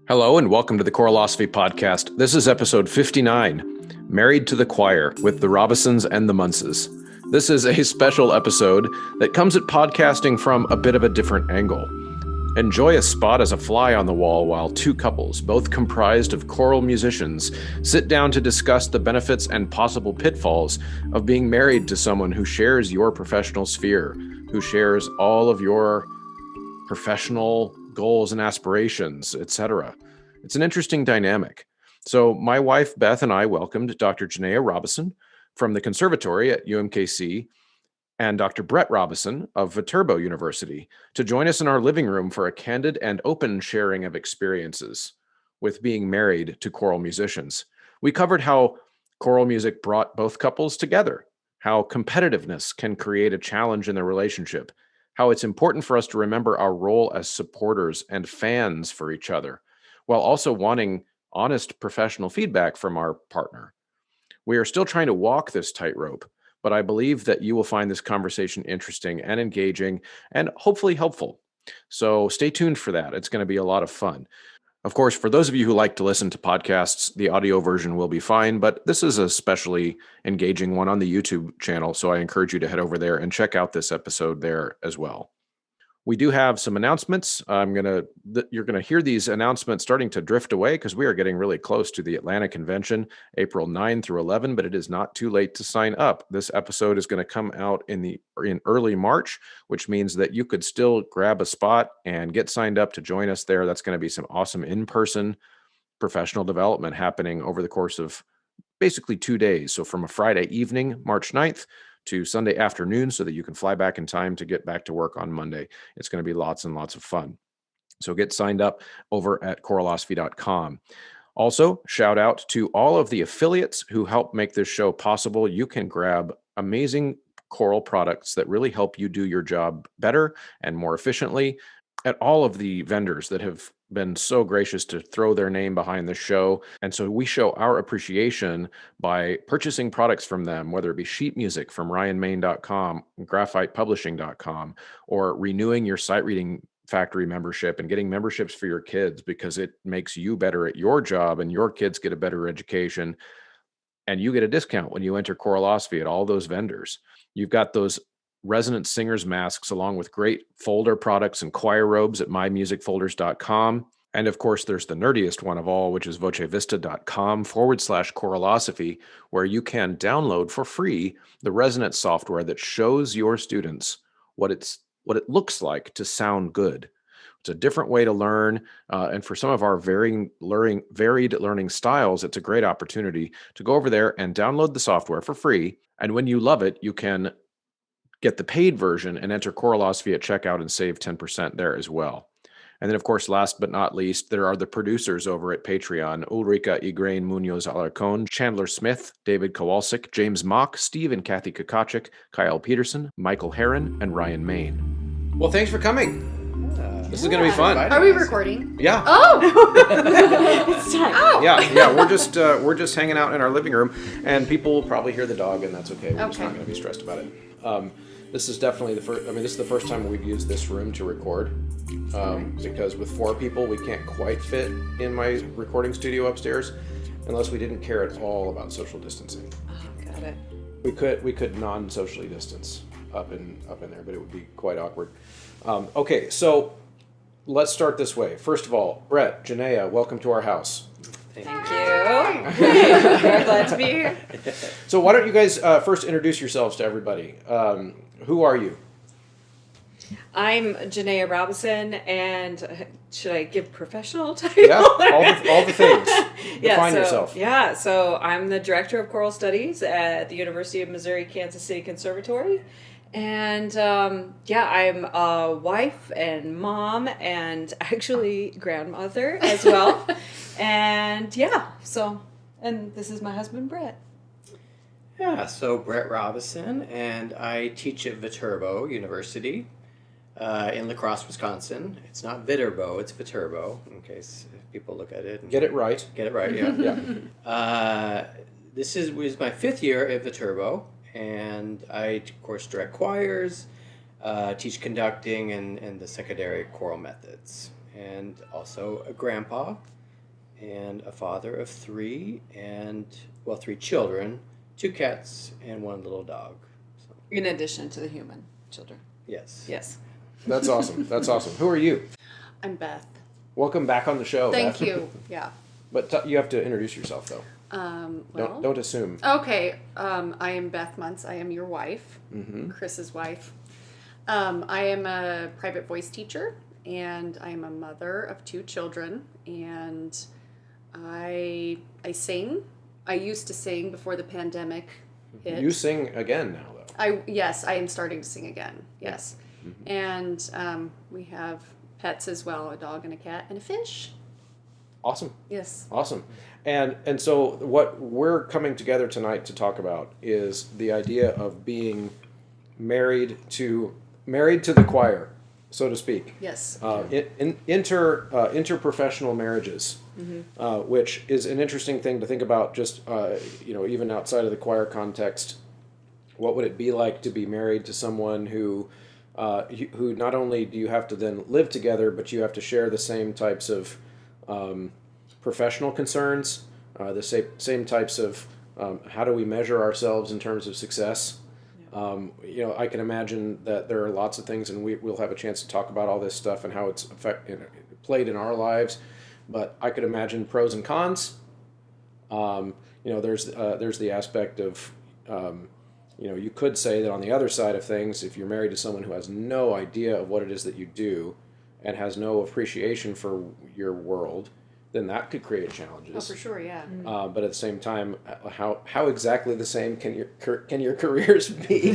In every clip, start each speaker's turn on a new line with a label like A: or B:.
A: Hello and welcome to the Choralosophy Podcast. This is episode 59, Married to the Choir with the Robisons and the Munces. This is a special episode that comes at podcasting from a bit of a different angle. Enjoy a spot as a fly on the wall while two couples, both comprised of choral musicians, sit down to discuss the benefits and possible pitfalls of being married to someone who shares your professional sphere, who shares all of your professional goals and aspirations, etc. It's an interesting dynamic. So my wife, Beth, and I welcomed Dr. Jennaya Robison from the Conservatory at UMKC and Dr. Beth Robison of Viterbo University to join us in our living room for a candid and open sharing of experiences with being married to choral musicians. We covered how choral music brought both couples together, how competitiveness can create a challenge in the relationship, how it's important for us to remember our role as supporters and fans for each other, while also wanting honest professional feedback from our partner. We are still trying to walk this tightrope, but I believe that you will find this conversation interesting and engaging and hopefully helpful. So stay tuned for that. It's going to be a lot of fun. Of course, for those of you who like to listen to podcasts, the audio version will be fine, but this is a especially engaging one on the YouTube channel, so I encourage you to head over there and check out this episode there as well. We do have some announcements. You're gonna hear these announcements starting to drift away because we are getting really close to the Atlanta Convention, April 9 through 11, but it is not too late to sign up. This episode is going to come out in early March, which means that you could still grab a spot and get signed up to join us there. That's going to be some awesome in-person professional development happening over the course of basically 2 days. So from a Friday evening, March 9th, to Sunday afternoon so that you can fly back in time to get back to work on Monday. It's going to be lots and lots of fun. So get signed up over at choralosophy.com. Also, shout out to all of the affiliates who help make this show possible. You can grab amazing choral products that really help you do your job better and more efficiently at all of the vendors that have been so gracious to throw their name behind the show. And so we show our appreciation by purchasing products from them, whether it be sheet music from ryanmain.com, graphitepublishing.com, or renewing your sight reading factory membership and getting memberships for your kids because it makes you better at your job and your kids get a better education. And you get a discount when you enter Choralosophy at all those vendors. You've got those resonant singers masks along with great folder products and choir robes at mymusicfolders.com. And of course, there's the nerdiest one of all, which is vocevista.com/choralosophy, where you can download for free the resonance software that shows your students what it looks like to sound good. It's a different way to learn. And for some of our varied learning styles, it's a great opportunity to go over there and download the software for free. And when you love it, you can get the paid version and enter Choralosophy at checkout and save 10% there as well. And then, of course, last but not least, there are the producers over at Patreon: Ulrika Igrain Munoz Alarcon, Chandler Smith, David Kowalczyk, James Mock, Steve and Kathy Kokachik, Kyle Peterson, Michael Herron, and Ryan Main. Well, thanks for coming. This is going to be fun.
B: Are we recording?
A: Yeah.
B: Oh! It's time. Oh!
A: Yeah. We're just hanging out in our living room, and people will probably hear the dog, and that's okay. We're just not going to be stressed about it. This is definitely this is the first time we've used this room to record, because with 4 people, we can't quite fit in my recording studio upstairs, unless we didn't care at all about social distancing.
B: Oh, got it.
A: We could non-socially distance up in there, but it would be quite awkward. Okay, so let's start this way. First of all, Brett, Jennaya, welcome to our house.
B: Thank you. Very glad to be here.
A: So why don't you guys first introduce yourselves to everybody? Who are you?
B: I'm Jenaya Robinson, and should I give professional title?
A: Yeah, all the things. Define yourself.
B: Yeah, so I'm the Director of Choral Studies at the University of Missouri Kansas City Conservatory. And I'm a wife and mom and actually grandmother as well. And this is my husband, Brett.
C: Yeah, so Brett Robison, and I teach at Viterbo University in La Crosse, Wisconsin. It's not Viterbo, it's Viterbo, in case people look at it. And
A: Get it right,
C: yeah. This was my 5th year at Viterbo, and I, of course, direct choirs, teach conducting and the secondary choral methods. and also a grandpa, and a father of 3, and, 3 children, 2 cats, and 1 little dog. So,
B: In addition to the human children.
C: yes.
B: Yes.
A: That's awesome. That's awesome. Who are you?
D: I'm Beth.
A: Welcome back on the show.
D: Thank
A: Beth.
D: you. Yeah.
A: But you have to introduce yourself, though.
D: Well,
A: Don't assume.
D: okay. I am Beth Munces. I am your wife, Chris's wife. I am a private voice teacher, and I am a mother of 2 children, and I sing. I used to sing before the pandemic hit.
A: You sing again now, though.
D: Yes, I am starting to sing again. Yes. And we have pets as well, a dog and a cat and a fish.
A: Awesome.
D: Yes.
A: Awesome. And so what we're coming together tonight to talk about is the idea of being married to the choir, so to speak.
D: Yes.
A: Interprofessional marriages, which is an interesting thing to think about. Just even outside of the choir context, what would it be like to be married to someone who not only do you have to then live together, but you have to share the same types of professional concerns, the same types of how do we measure ourselves in terms of success. I can imagine that there are lots of things, and we'll have a chance to talk about all this stuff and how it's played in our lives. But I could imagine pros and cons. There's the aspect of you could say that on the other side of things, if you're married to someone who has no idea of what it is that you do and has no appreciation for your world, then that could create challenges.
D: Oh, for sure, yeah.
A: But at the same time, how exactly the same can your careers be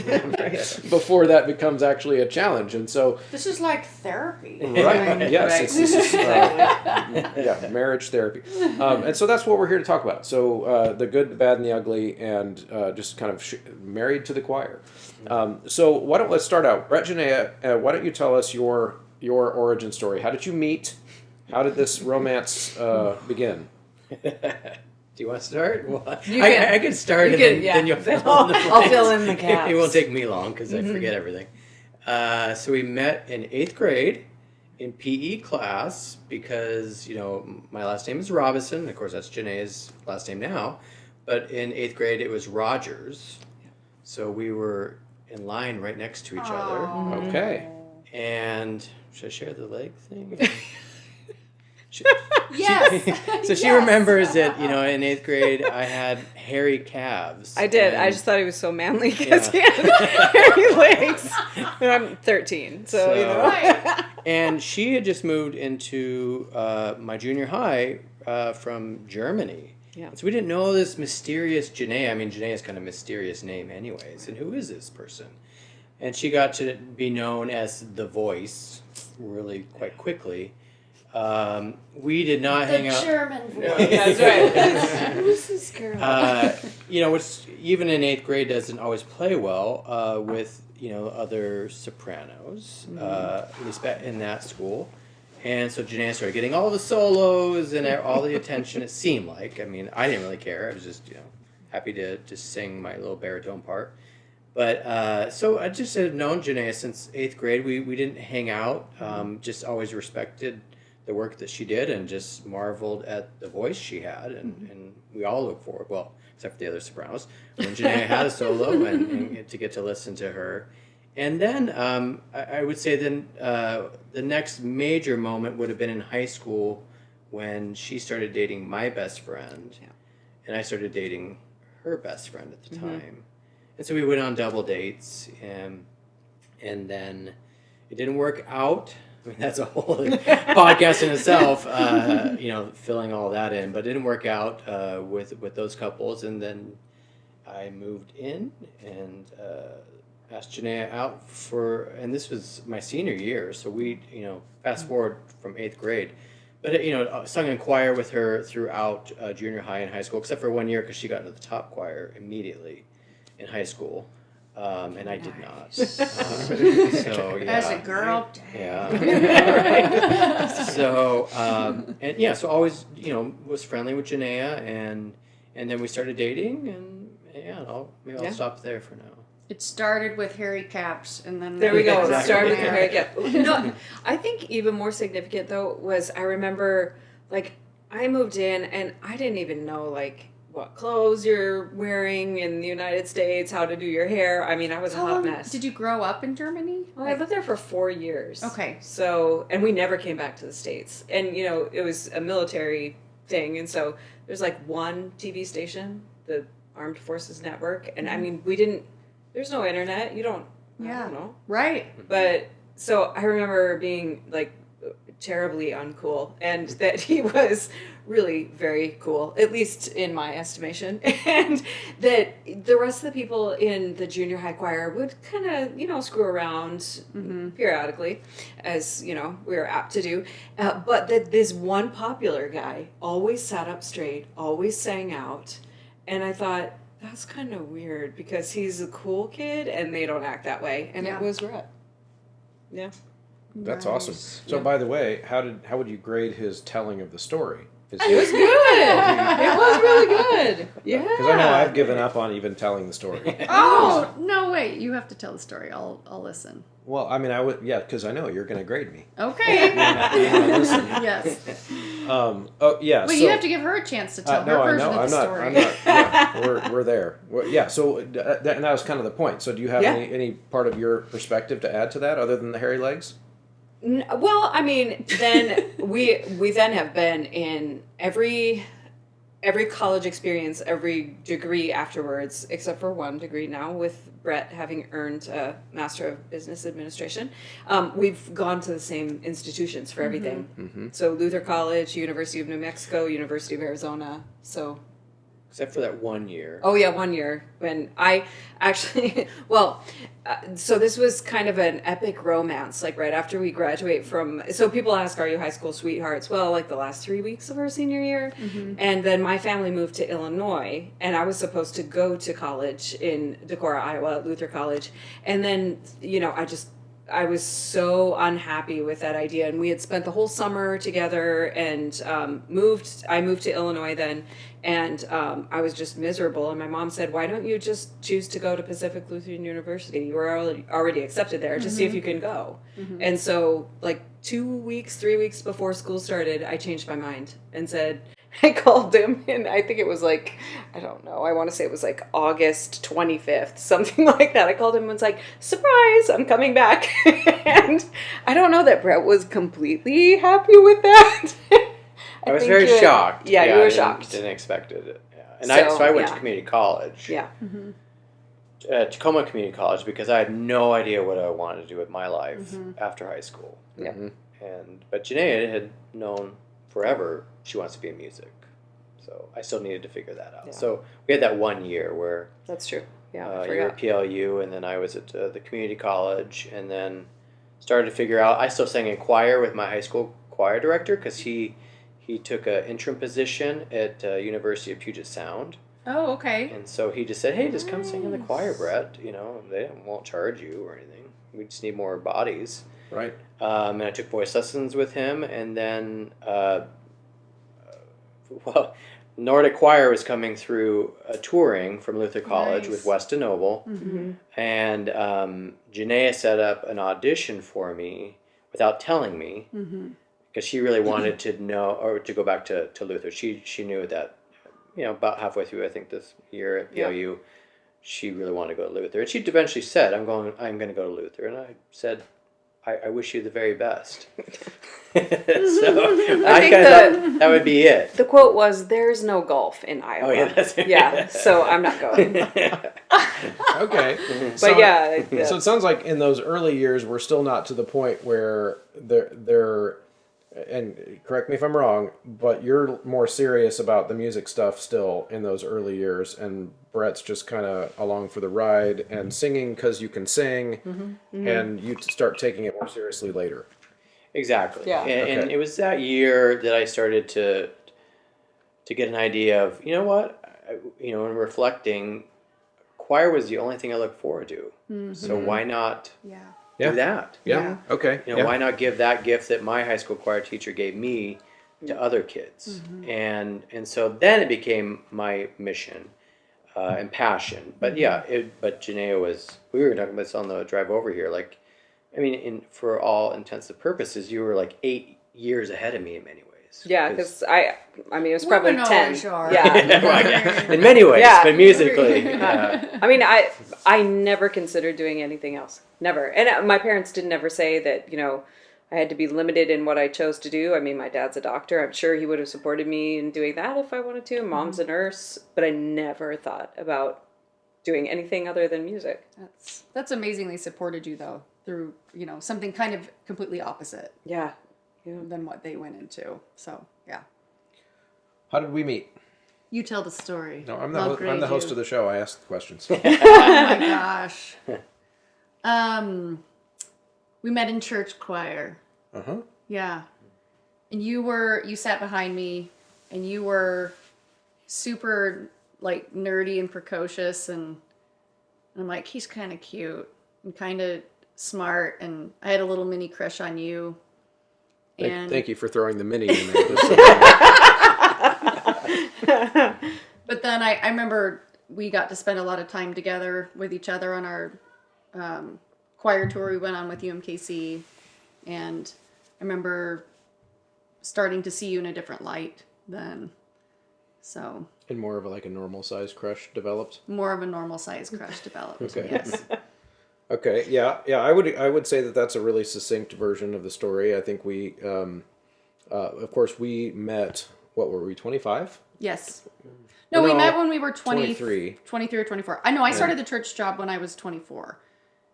A: before that becomes actually a challenge? And so
D: This is like therapy.
A: right, yes,
B: Right.
A: this is marriage therapy, and so that's what we're here to talk about. So the good, the bad, and the ugly, and just kind of married to the choir. So let's start out. Brett, Jennaya, why don't you tell us your origin story? How did you meet? How did this romance begin?
C: Do you want to start? Well,
B: You
C: I can start, then you'll fill in the blanks.
B: I'll fill in the gaps.
C: It won't take me long because I forget everything. So we met in 8th grade in PE class because, my last name is Robison. Of course, that's Jennaya's last name now. But in 8th grade, it was Rogers. So we were in line right next to each other.
A: Okay.
C: And should I share the leg thing?
D: Yes.
C: So she remembers that, in 8th grade, I had hairy calves.
B: I did.
C: and-
B: I just thought he was so manly because he had hairy legs. And I'm 13, so.
D: Right.
C: And she had just moved into my junior high from Germany.
B: Yeah.
C: So we didn't know this mysterious Jennaya. I mean, Jennaya's kind of a mysterious name anyways. And who is this person? And she got to be known as the voice really quite quickly. We did not hang out.
D: German voice.
B: That's right. Who's this girl?
C: Which even in 8th grade doesn't always play well with other sopranos, at least in that school. And so Jennaya started getting all the solos and all the attention. It seemed like. I mean, I didn't really care. I was just happy to just sing my little baritone part. But so I just had known Jennaya since 8th grade. We didn't hang out. Just always respected the work that she did and just marveled at the voice she had. And we all look forward, well, except for the other sopranos, when Jennaya had a solo and to get to listen to her. And then I would say then the next major moment would have been in high school when she started dating my best friend.
B: Yeah.
C: And I started dating her best friend at the time. And so we went on double dates, and then it didn't work out. I mean, that's a whole podcast in itself, filling all that in. But it didn't work out with those couples. And then I moved in and asked Jennaya out and this was my senior year. So we, fast forward from 8th grade. But, sung in choir with her throughout junior high and high school, except for 1 year because she got into the top choir immediately in high school. And I did not. So, yeah.
D: As a girl.
C: Yeah. So, so always, was friendly with Jennaya, and then we started dating, and I'll stop there for now.
D: It started with hairy caps, and then
B: There we go.
C: Exactly.
B: It started with the hair. Yeah. No, I think even more significant though was I remember like I moved in and I didn't even know like what clothes you're wearing in the United States, how to do your hair. I mean, I was a
D: How
B: hot
D: long
B: mess.
D: did you grow up in Germany?
B: Well, I lived there for 4 years.
D: Okay.
B: So, and we never came back to the States. And, you know, it was a military thing. And so there's like one TV station, the Armed Forces Network. And I mean, there's no internet. I don't know.
D: Right.
B: But so I remember being like terribly uncool and that he was really very cool, at least in my estimation. And that the rest of the people in the junior high choir would kind of, you know, screw around periodically, as, you know, we were apt to do. But that this one popular guy always sat up straight, always sang out. And I thought, that's kind of weird because he's a cool kid and they don't act that way. And it was Rhett. Yeah.
A: That's
D: Nice.
A: awesome. So,
B: Yeah.
A: by the way, how would you grade his telling of the story?
B: It was good. It was really good. Yeah.
A: Because I know I've given up on even telling the story.
D: Oh no! Wait, you have to tell the story. I'll listen.
A: Well, I mean, I would, yeah, because I know you're going to grade me.
D: Okay.
A: Listen.
D: Yes.
A: Oh yeah.
D: But
A: so,
D: you have to give her a chance to tell
A: no,
D: her
A: I
D: version
A: know.
D: of the
A: I'm
D: story.
A: not. Yeah, we're there. Yeah. So, and that was kind of the point. So, do you have
B: Yeah.
A: any part of your perspective to add to that, other than the hairy legs?
B: Well, I mean, then we then have been in every college experience, every degree afterwards, except for one degree now, with Brett having earned a Master of Business Administration. We've gone to the same institutions for everything.
A: Mm-hmm.
B: So Luther College, University of New Mexico, University of Arizona. So.
C: Except for that 1 year.
B: Oh yeah, 1 year when I actually so this was kind of an epic romance. Like right after we graduate from, so people ask, "Are you high school sweethearts?" Well, like the last 3 weeks of our senior year, and then my family moved to Illinois, and I was supposed to go to college in Decorah, Iowa, at Luther College, and then you know I was so unhappy with that idea, and we had spent the whole summer together, and I moved to Illinois then, and I was just miserable. And my mom said, "Why don't you just choose to go to Pacific Lutheran University? You were already accepted there. Just see if you can go." And so, like 3 weeks before school started, I changed my mind and said. I called him, and I think it was like, I don't know, I want to say it was like August 25th, something like that. I called him and was like, surprise, I'm coming back. And I don't know that Brett was completely happy with that.
C: I was very shocked.
B: Yeah, you
C: I
B: were
C: didn't-
B: shocked.
C: Didn't expect it. Yeah. And
B: So,
C: I went to
B: yeah.
C: community college.
B: Yeah.
C: Tacoma Community College, because I had no idea what I wanted to do with my life after high school.
B: Yeah.
C: But Jennaya had known forever she wants to be in music, so I still needed to figure that out.
B: Yeah.
C: So we had that 1 year where
B: That's true. Yeah, I
C: you were at
B: forgot.
C: PLU, and then I was at the community college, and then started to figure out. I still sang in choir with my high school choir director because he took an interim position at University of Puget Sound.
D: Oh, okay.
C: And so he just said, "Hey, just come sing in the choir, Brett. You know, they won't charge you or anything. We just need more bodies."
A: Right.
C: And I took voice lessons with him, and then, Nordic Choir was coming through touring from Luther College
D: Nice.
C: with Weston Noble, and Jennaya set up an audition for me without telling me, because she really wanted to know or to go back to Luther. She knew that, you know, about halfway through I think this year at PLU, she really wanted to go to Luther, and she eventually said, "I'm going to go to Luther," and I said, I wish you the very best. So I
B: think
C: kind of thought that would be it.
B: The quote was, "There's no golf in Iowa."
C: Oh, yeah, that's-
B: yeah, so I'm not going.
A: Okay.
B: But yeah.
A: So it sounds like in those early years, we're still not to the point where they're and correct me if I'm wrong, but you're more serious about the music stuff still in those early years, and Brett's just kind of along for the ride and singing because you can sing, and you start taking it more seriously later.
C: Exactly.
B: Yeah.
C: And
A: Okay.
C: it was that year that I started to get an idea of, you know what, in reflecting, choir was the only thing I looked forward to. So why not
D: Yeah.
A: Yeah.
C: do that?
A: Yeah. Okay.
C: You know, why not give that gift that my high school choir teacher gave me to other kids? And so then it became my mission. and passion. But yeah, but Jennaya we were talking about this on the drive over here. Like, I mean, for all intents and purposes, you were like 8 years ahead of me in many ways.
B: Yeah, because I mean, it was probably
D: Women
B: 10.
D: always are.
B: Yeah.
C: Well, yeah, in many ways,
B: Yeah.
C: but musically. Yeah.
B: I mean, I never considered doing anything else. Never. And my parents didn't ever say that, I had to be limited in what I chose to do. I mean, my dad's a doctor. I'm sure he would have supported me in doing that if I wanted to. Mom's a nurse. But I never thought about doing anything other than music.
D: That's amazingly supported you, though, through, something kind of completely opposite
B: Yeah.
D: than what they went into. So, yeah.
A: How did we meet?
D: You tell the story.
A: No, I'm the host of the show. I ask the questions.
D: Oh my gosh. We met in church choir.
A: Uh-huh.
D: Yeah. And you sat behind me, and you were super, like, nerdy and precocious, and I'm like, he's kind of cute and kind of smart, and I had a little mini crush on you.
A: Thank you for throwing the mini in there.
D: But then I remember we got to spend a lot of time together with each other on our choir tour we went on with UMKC, and I remember starting to see you in a different light then. So.
A: And more of a normal size crush developed.
D: More of a normal size crush developed.
A: Okay.
D: Yes.
A: Okay. Yeah. I would say that that's a really succinct version of the story. I think we, of course, we met. What were we? 25.
D: Yes. No, we met when we were
A: 23
D: or 24. I know. I started the church job when I was 24.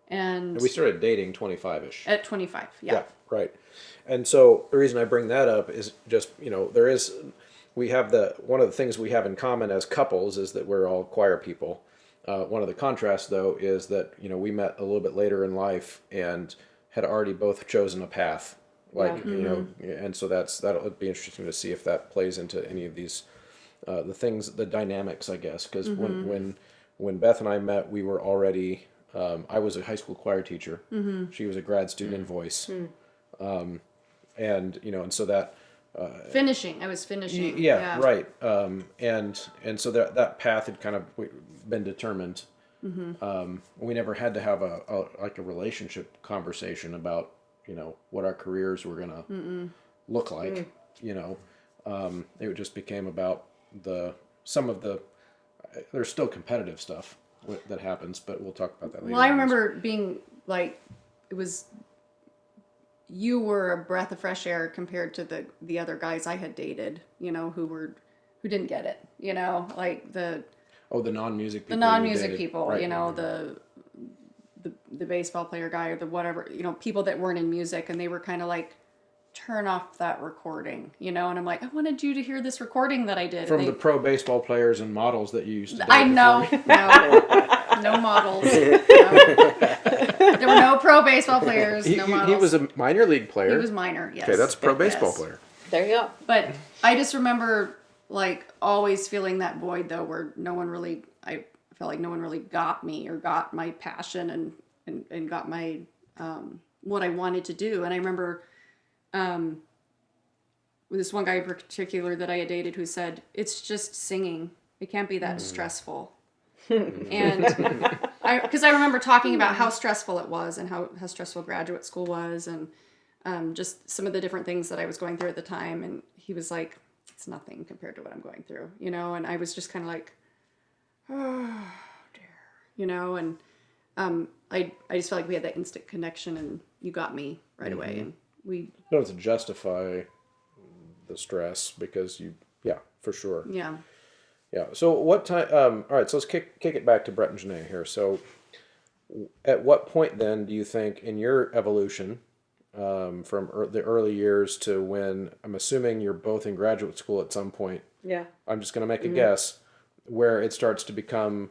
D: And
A: we started dating 25-ish.
D: At 25, yeah.
A: Yeah, right. And so the reason I bring that up is just, we have one of the things we have in common as couples is that we're all choir people. One of the contrasts, though, is that, we met a little bit later in life and had already both chosen a path. And so that'll be interesting to see if that plays into any of these, the dynamics, I guess, because when Beth and I met, we were already, I was a high school choir teacher. Mm-hmm. She was a grad student in voice. Mm. And so that,
D: finishing. I was finishing.
A: Yeah. Right. And so that path had kind of been determined. Mm-hmm. We never had to have a relationship conversation about, what our careers were going to look like. It just became about there's still competitive stuff that happens, but we'll talk about that later.
D: Well, I remember being like, you were a breath of fresh air compared to the other guys I had dated, who didn't get it, like the
A: non-music people.
D: The non-music people,
A: right.
D: The baseball player guy or the whatever, people that weren't in music, and they were kind of like, turn off that recording, and I'm like, I wanted you to hear this recording that I did.
A: From the pro baseball players and models that you used to date.
D: I know, no models. No. There were no pro baseball players, no models.
A: He was a minor league player.
D: He was minor, yes.
A: Okay, that's a pro baseball player.
B: There you go.
D: But I just remember, like, always feeling that void, though, where I felt like no one really got me or got my passion and got my, what I wanted to do. And I remember with this one guy in particular that I had dated who said, it's just singing. It can't be that stressful. And because I remember talking about how stressful it was and how stressful graduate school was, and just some of the different things that I was going through at the time. And he was like, it's nothing compared to what I'm going through, and I was just kind of like, oh dear, and I just felt like we had that instant connection, and you got me right away, and we
A: you don't have to justify the stress because for sure.
D: Yeah.
A: So what time? All right. So let's kick it back to Brett and Jennaya here. So, at what point then do you think in your evolution, from the early years to when I'm assuming you're both in graduate school at some point?
B: Yeah.
A: I'm just going to make a guess, where it starts to become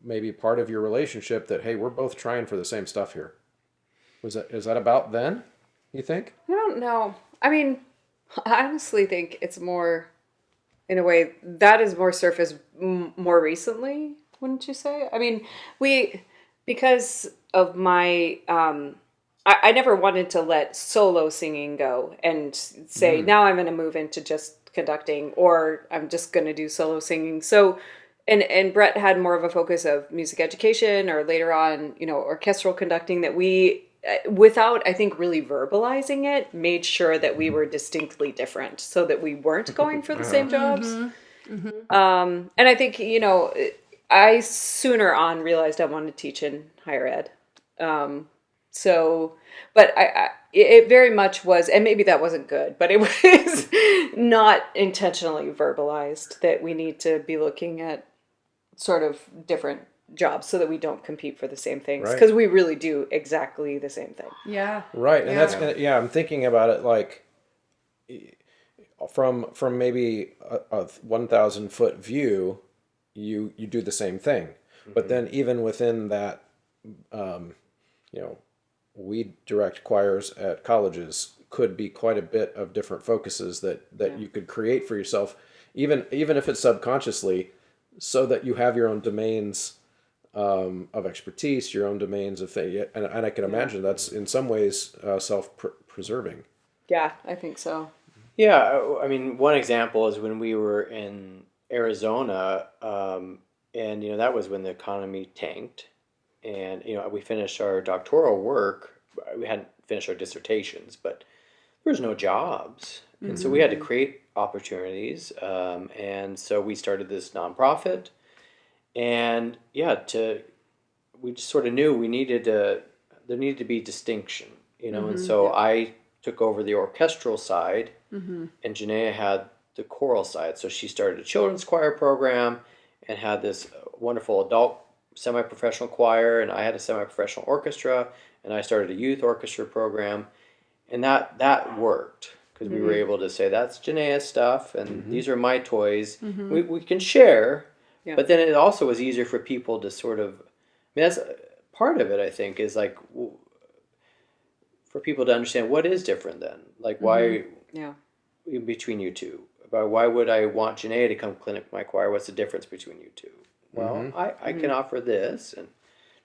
A: maybe part of your relationship that, hey, we're both trying for the same stuff here. Is that about then? You think?
B: I don't know. I mean, I honestly think it's more, in a way, that is more surfaced more recently, wouldn't you say? I mean, because of my, I never wanted to let solo singing go and say, now I'm going to move into just conducting, or I'm just going to do solo singing. So and Brett had more of a focus of music education, or later on, orchestral conducting, that we, without, I think, really verbalizing it, made sure that we were distinctly different so that we weren't going for the same jobs. And I think, I sooner on realized I wanted to teach in higher ed. But it very much was, and maybe that wasn't good, but it was not intentionally verbalized that we need to be looking at sort of different jobs so that we don't compete for the same things, because we really do exactly the same thing.
D: Yeah.
A: Right. And I'm thinking about it like from maybe a 1,000 foot view, you do the same thing. But then even within that, we direct choirs at colleges, could be quite a bit of different focuses that you could create for yourself, even if it's subconsciously, so that you have your own domains of expertise, your own domains of things. And I can imagine that's in some ways self-preserving.
B: Yeah, I think so.
C: Yeah, I mean, one example is when we were in Arizona, and that was when the economy tanked, and we finished our doctoral work. We hadn't finished our dissertations, but there was no jobs, and so we had to create opportunities. And so we started this nonprofit, and we just sort of knew there needed to be distinction, and so I took over the orchestral side, and Jennaya had the choral side. So she started a children's choir program and had this wonderful adult semi-professional choir, and I had a semi-professional orchestra, and I started a youth orchestra program, and that worked, because we were able to say, that's Jennaya's stuff, and these are my toys. We can share, but then it also was easier for people to sort of, that's part of it, I think, is like, for people to understand what is different then. Like, why, in between you two? Why would I want Jennaya to come clinic my choir? What's the difference between you two? Well, I can offer this, and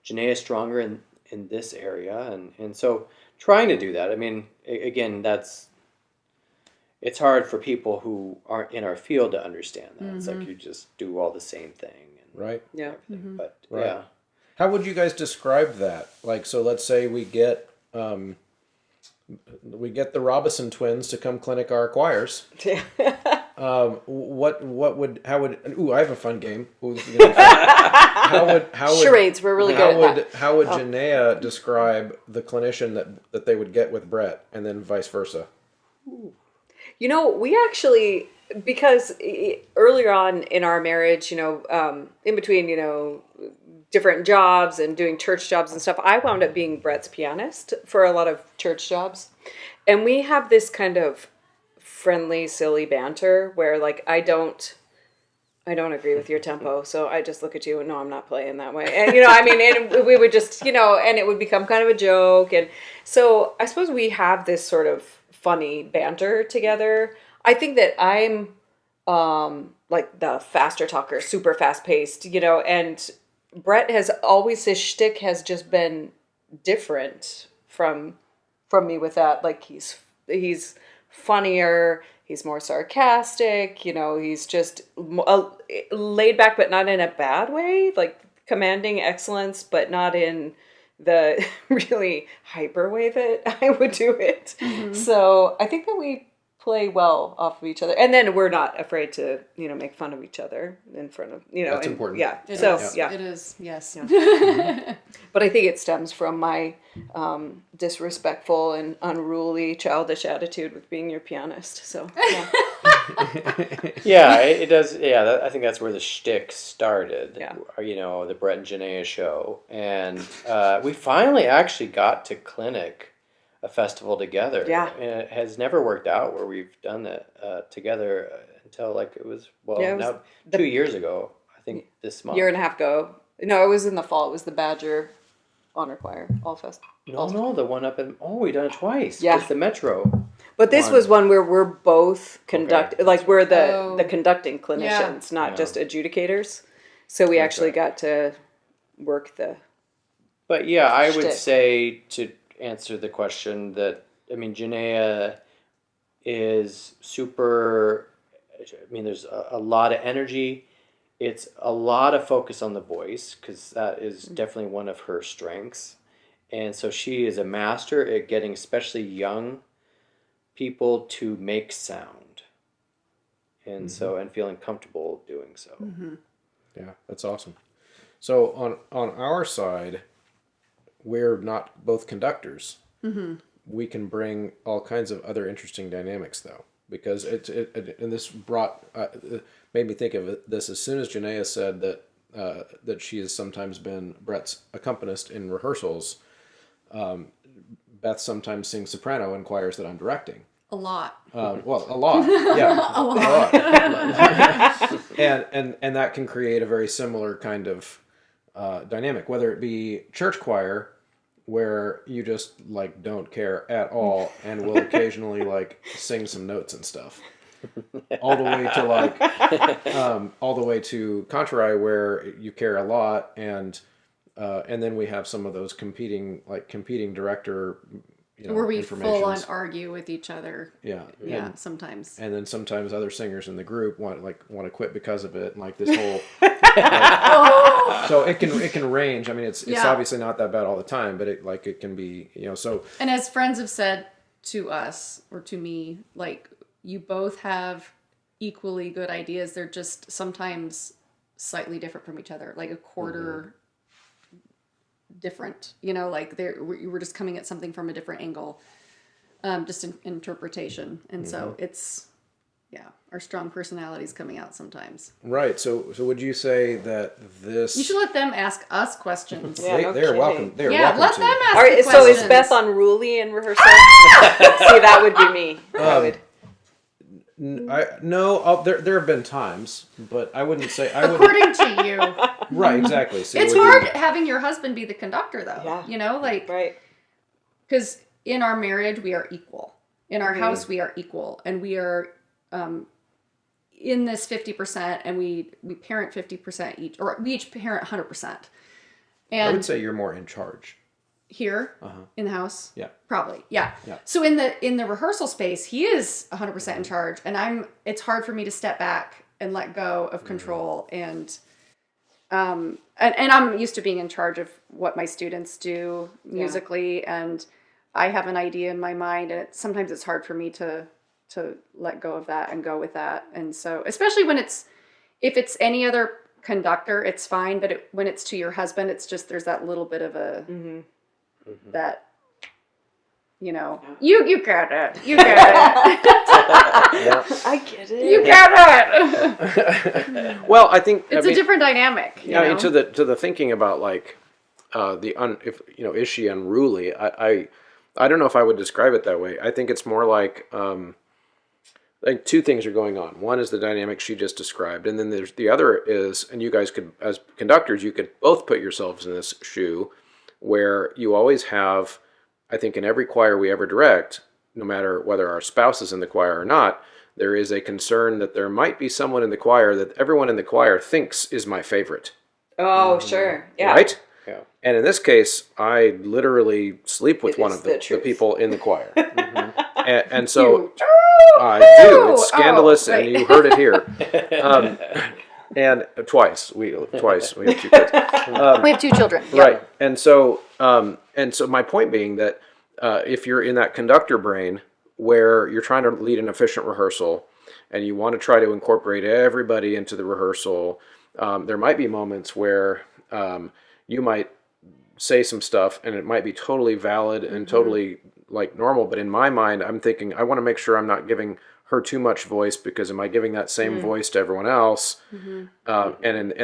C: Jennaya is stronger in this area, and so trying to do that. I mean, again, it's hard for people who aren't in our field to understand that. It's like you just do all the same thing. And everything. But yeah.
A: How would you guys describe that? Like, so let's say we get the Robison twins to come clinic our choirs. How would I have a fun game.
B: Charades, we're really good at that.
A: How would Jennaya describe the clinician that they would get with Brett, and then vice versa?
B: We actually, because earlier on in our marriage, in between, different jobs and doing church jobs and stuff, I wound up being Brett's pianist for a lot of church jobs. And we have this kind of friendly, silly banter where, like, I don't agree with your tempo, so I just look at you and no, I'm not playing that way. And, and we would just, and it would become kind of a joke. And so I suppose we have this sort of funny banter together. I think that I'm like the faster talker, super fast paced, and Brett has always, his shtick has just been different from me with that. Like, he's funnier, he's more sarcastic, he's just laid back, but not in a bad way, like commanding excellence, but not in the really hyper way that I would do it. So I think that we play well off of each other, and then we're not afraid to make fun of each other in front of
A: that's important.
D: It is, yes.
B: But I think it stems from my disrespectful and unruly childish attitude with being your pianist. So
C: it does. I think that's where the shtick started.
B: Yeah.
C: The Brett and Jennaya show, and we finally actually got to clinic a festival together. Yeah. And it has never worked out where we've done that together until it was 2 years ago. I think this month.
B: Year and a half ago. No, it was in the fall. It was the Badger Honor Choir All Fest.
C: No, the one up in we done it twice.
B: Yeah.
C: It's the Metro.
B: But this was one where we're both we're the conducting clinicians, not just adjudicators. So we actually got to work the.
C: But I would say, to answer the question, that Jennaya is super. There's a lot of energy. it's a lot of focus on the voice because that is definitely one of her strengths. And so she is a master at getting especially young people to make sound. And so, and feeling comfortable doing so.
A: Yeah, that's awesome. So on our side, we're not both conductors. We can bring all kinds of other interesting dynamics, though, because and this made me think of this as soon as Jennaya said that she has sometimes been Brett's accompanist in rehearsals. Beth sometimes sings soprano in choirs that I'm directing.
D: A lot.
A: Well, a lot, yeah,
D: A lot.
A: and that can create a very similar kind of dynamic, whether it be church choir, where you just like don't care at all and will occasionally like sing some notes and stuff, all the way to contrary, where you care a lot, and then we have some of those competing director,
D: where we full on
A: informations.
D: argue with each other.
A: Yeah,
D: Yeah, sometimes.
A: and then sometimes other singers in the group want to quit because of it, and like this whole. So it can range. I mean, it's obviously not that bad all the time, but it can be, so.
D: And as friends have said to us or to me, like, you both have equally good ideas. They're just sometimes slightly different from each other, like a quarter different. Like we're just coming at something from a different angle, just in interpretation. And so it's. Yeah, our strong personalities coming out sometimes.
A: Right. So would you say that this?
D: You should let them ask us questions.
B: Yeah.
A: They're welcome. They're welcome
D: let
A: to.
D: them ask
B: All right,
D: the
B: so
D: questions.
B: is Beth unruly in rehearsal? See, that would be me.
A: There have been times, but I wouldn't say I would.
D: According to you.
A: Right. Exactly. So
D: It's hard having your husband be the conductor, though.
B: Yeah. Right.
D: Because in our marriage, we are equal. In our house, we are equal. And we are in this 50%, and we parent 50% each, or we each parent 100%. And
A: I would say you're more in charge.
D: Here in the house,
A: Yeah.
D: probably, yeah. So in the rehearsal space, he is 100% in charge, and it's hard for me to step back and let go of control, and I'm used to being in charge of what my students do musically, and I have an idea in my mind, and sometimes it's hard for me to let go of that and go with that. And so, especially if it's any other conductor, it's fine. But when it's to your husband, it's just, there's that little bit of a, that, you get it. You get it.
B: I get it.
D: You get it.
A: Well, I think
D: It's a different dynamic.
A: I mean, to the thinking about like is she unruly? I don't know if I would describe it that way. I think it's more like two things are going on. One is the dynamic she just described, and then there's the other is, and you guys could, as conductors, you could both put yourselves in this shoe, where you always have, I think in every choir we ever direct, no matter whether our spouse is in the choir or not, there is a concern that there might be someone in the choir that everyone in the choir thinks is my favorite.
B: Oh, sure. Yeah.
A: Right?
C: Yeah.
A: And in this case, I literally sleep with
B: It
A: one
B: is
A: of
B: the
A: the
B: truth.
A: people in the choir. And so
D: You-
A: I do. It's scandalous,
D: right.
A: and you heard it here. And twice. We have 2 kids.
D: We have 2 children. Yeah.
A: Right. And so my point being that if you're in that conductor brain where you're trying to lead an efficient rehearsal and you want to try to incorporate everybody into the rehearsal, there might be moments where you might say some stuff and it might be totally valid and totally like normal. But in my mind, I'm thinking, I want to make sure I'm not giving her too much voice, because am I giving that same voice to everyone else? And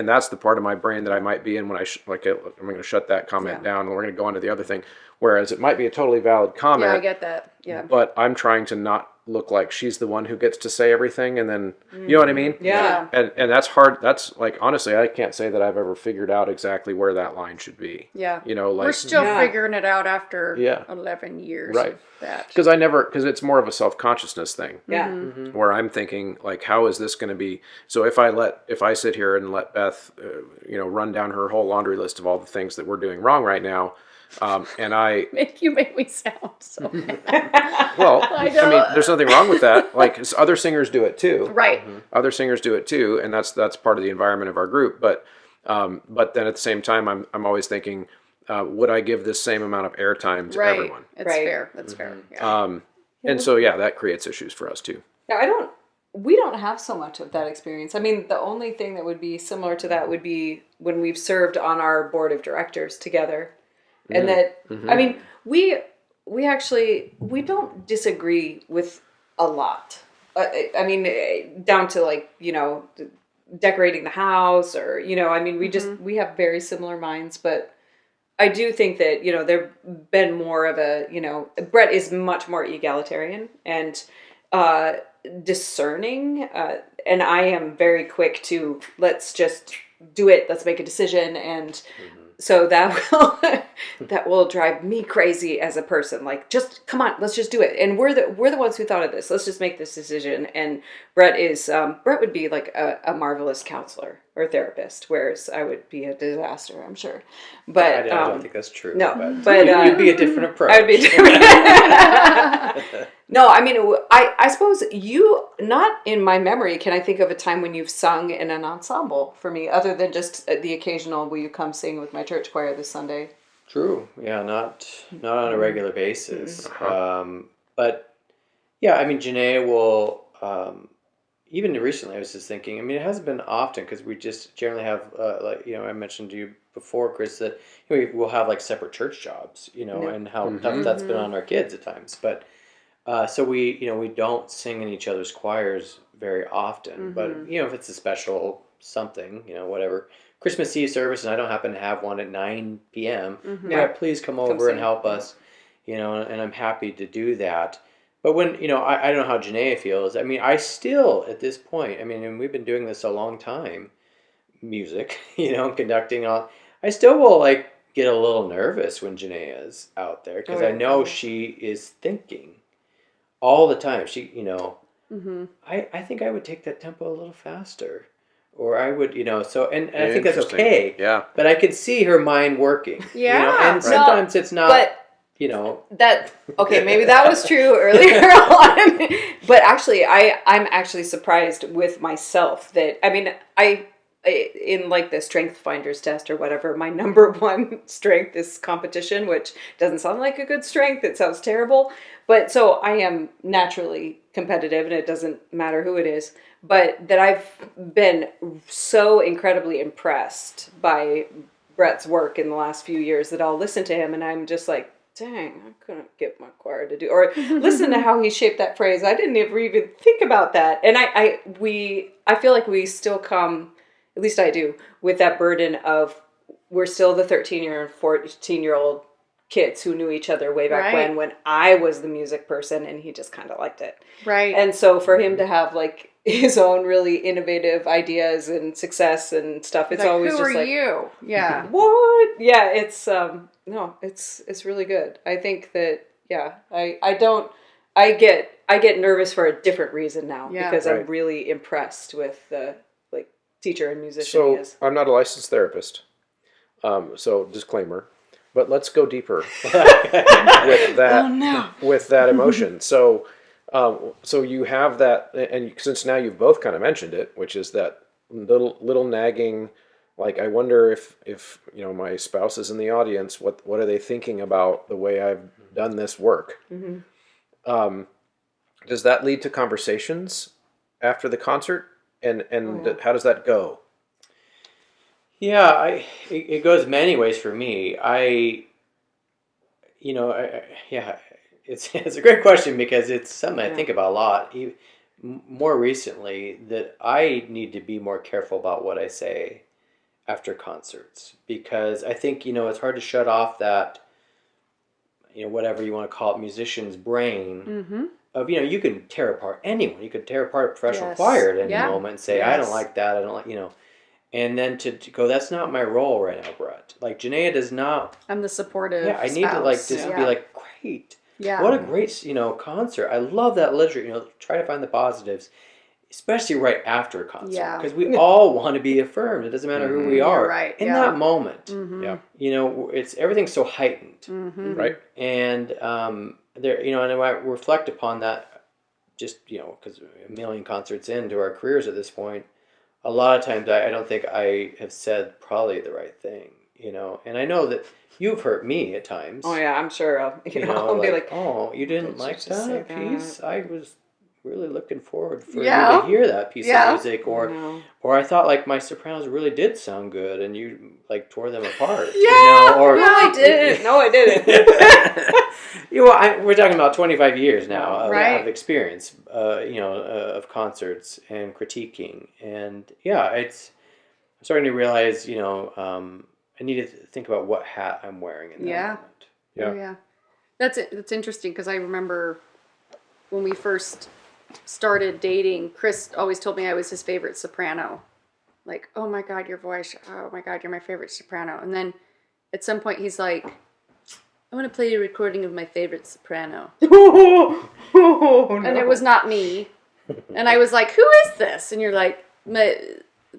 A: that's the part of my brain that I might be in when I'm going to shut that comment down and we're going to go on to the other thing. Whereas it might be a totally valid comment.
D: Yeah, I get that. Yeah.
A: But I'm trying to not look like she's the one who gets to say everything, and then you know what I mean?
B: Yeah.
A: And that's hard. That's like, honestly, I can't say that I've ever figured out exactly where that line should be.
D: Yeah.
A: Like
D: we're still
B: Yeah.
D: figuring it out after
A: Yeah.
D: 11 years
A: Right.
D: of that.
A: because it's more of a self-consciousness thing.
B: Yeah.
A: Where I'm thinking, like, how is this going to be? So if I sit here and let Beth, run down her whole laundry list of all the things that we're doing wrong right now, And I,
D: You make me sound so bad.
A: well,
D: I
A: I
D: know.
A: mean, there's nothing wrong with that. Like, 'cause other singers do it too.
D: Right.
A: Other singers do it too, and that's part of the environment of our group. But then at the same time, I'm always thinking, would I give this same amount of airtime to
D: Right.
A: everyone?
D: It's
B: Right.
D: fair. That's fair. Yeah.
A: And so yeah, that creates issues for us too.
B: Yeah, we don't have so much of that experience. I mean, the only thing that would be similar to that would be when we've served on our board of directors together. And that, I mean, we actually, we don't disagree with a lot. I mean, down to like, decorating the house or, I mean, we have very similar minds, but I do think that, there've been more of a, Brett is much more egalitarian and discerning, and I am very quick to let's just do it. Let's make a decision, and so that will drive me crazy as a person. Like, just come on, let's just do it. And we're the ones who thought of this. Let's just make this decision. And Brett would be like a marvelous counselor or therapist, whereas I would be a disaster, I'm sure. But
C: I don't think that's true.
B: No, but
C: you'd be a different approach.
B: I'd be different. No, I mean, I suppose not in my memory can I think of a time when you've sung in an ensemble for me, other than just the occasional, will you come sing with my church choir this Sunday?
C: True. Yeah, not on a regular basis. But yeah, I mean, Jenaya will, even recently I was just thinking, I mean, it hasn't been often because we just generally have, I mentioned to you before, Chris, that we'll have like separate church jobs, and how tough that's been on our kids at times. But so we don't sing in each other's choirs very often. But, if it's a special something, whatever, Christmas Eve service, and I don't happen to have one at 9 p.m., please come over and help us, and I'm happy to do that. But when, I don't know how Jenaya feels. I mean, I still, at this point, I mean, and we've been doing this a long time, music, conducting all, I still will, like, get a little nervous when Jenaya is out there, because I know she is thinking all the time. She, I think I would take that tempo a little faster. Or I would, so, and I think that's okay.
A: Yeah.
C: But I can see her mind working.
D: Yeah.
C: And sometimes it's not,
B: okay, maybe that was true earlier on. But actually, I'm actually surprised with myself that, I mean, in like the strength finders test or whatever, my number one strength is competition, which doesn't sound like a good strength. It sounds terrible. But so I am naturally competitive, and it doesn't matter who it is. But that I've been so incredibly impressed by Brett's work in the last few years that I'll listen to him and I'm just like, dang, I couldn't get my choir to do, or listen to how he shaped that phrase. I didn't ever even think about that. And I feel like we still come, at least I do, with that burden of we're still the 13-year and 14-year-old kids who knew each other way back when I was the music person and he just kind of liked it.
D: Right.
B: And so for him to have like his own really innovative ideas and success and stuff, it's like, always just like, who are
D: you? Yeah.
B: What? Yeah, it's no, it's really good. I think that I get nervous for a different reason now because I'm really impressed with the like teacher and musician
A: so
B: he is.
A: I'm not a licensed therapist, so disclaimer. But let's go deeper with that with that emotion. So you have that, and since now you've both kind of mentioned it, which is that little nagging, like I wonder if my spouse is in the audience, what are they thinking about the way I've done this work? Mm-hmm. Does that lead to conversations after the concert, and how does that go?
C: Yeah, it goes many ways for me. It's a great question because it's something I think about a lot. More recently, that I need to be more careful about what I say after concerts, because I think it's hard to shut off that whatever you want to call it, musician's brain of you can tear apart anyone. You could tear apart a professional choir at any moment and say I don't like that. I don't like And then to go, that's not my role right now, Brett. Like, Jenaya does not...
D: I'm the supportive
C: I need to, like, just be like, great.
D: Yeah.
C: What a great, concert. I love that literature. Try to find the positives. especially right after a concert,
D: Yeah.
C: because we all want to be affirmed. It doesn't matter who we are.
D: right.
C: In that moment,
A: Yeah.
C: you know, everything's so heightened,
A: Right.
C: and there, you know, and I reflect upon that, just, you know, because a million concerts into our careers at this point, a lot of times I don't think I have said probably the right thing, you know, and I know that you've hurt me at times.
B: Oh yeah, I'm sure.
C: You know,
B: I'll be like,
C: oh, you didn't
B: "Did you
C: like
B: just say
C: that piece? I was really looking forward for you
D: Yeah.
C: to hear that piece
D: Yeah.
C: of music, or
B: No.
C: or I thought like my sopranos really did sound good, and you like tore them apart.
D: Yeah,
C: you know, or
B: no, I didn't. No, I didn't.
C: you know, we're talking about 25 years now of,
D: Right.
C: of experience, you know, of concerts and critiquing, and yeah, I'm starting to realize, you know, I need to think about what hat I'm wearing in that
D: Yeah.
C: moment.
A: Yeah.
D: Oh, yeah. That's interesting because I remember when we first started dating, Chris always told me I was his favorite soprano. Like, oh my God, your voice. Oh my God, you're my favorite soprano. And then at some point he's like, I want to play a recording of my favorite soprano. And it was not me. And I was like, who is this? And you're like,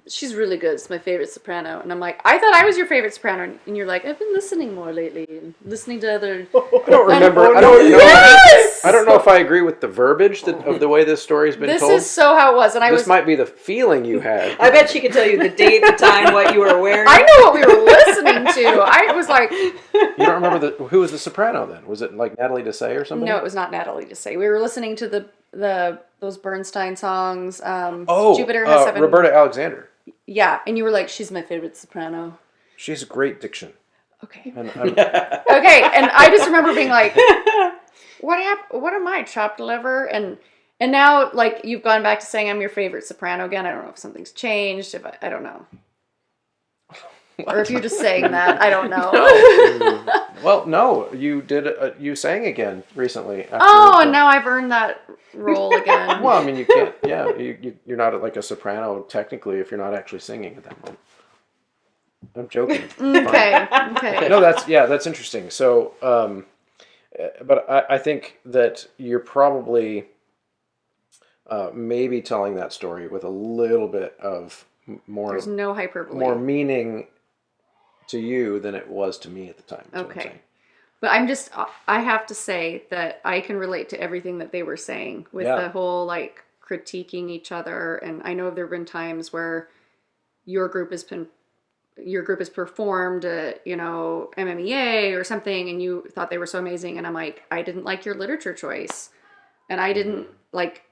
D: she's really good. It's my favorite soprano. And I'm like, I thought I was your favorite soprano. And you're like, I've been listening more lately and listening to other.
A: I don't remember. I don't know.
D: Yes!
A: I don't know if I agree with the verbiage of the way this story's been
D: This
A: told.
D: is so how it was. And I
A: This
D: was.
A: might be the feeling you had.
B: I bet she could tell you the date, the time, what you were wearing.
D: I know what we were listening to. I was like,
A: You don't remember who was the soprano then? Was it like Natalie Dessay or something?
D: no, it was not Natalie Dessay. We were listening to those Bernstein songs. Jupiter has seven.
A: Roberta Alexander.
D: Yeah, and you were like, she's my favorite soprano.
A: She has great diction.
D: Okay.
A: And
D: Okay, and I just remember being like, what happened? What am I, chopped liver? And now, like, you've gone back to saying I'm your favorite soprano again. I don't know if something's changed. If I don't know. Or if you're just saying that, I don't know.
A: well, no, you did. You sang again recently. After
D: And now I've earned that role again.
A: Well, I mean, you can't. Yeah, you're not like a soprano technically if you're not actually singing at that moment. I'm joking.
D: Okay.
A: No, that's interesting. So, but I think that you're probably maybe telling that story with a little bit of more.
D: There's no hyperbole.
A: More meaning to you than it was to me at the time.
D: Okay. But I have to say that I can relate to everything that they were saying with the whole like critiquing each other. And I know there have been times where your group has performed MMEA or something and you thought they were so amazing. And I'm like, I didn't like your literature choice. And I didn't like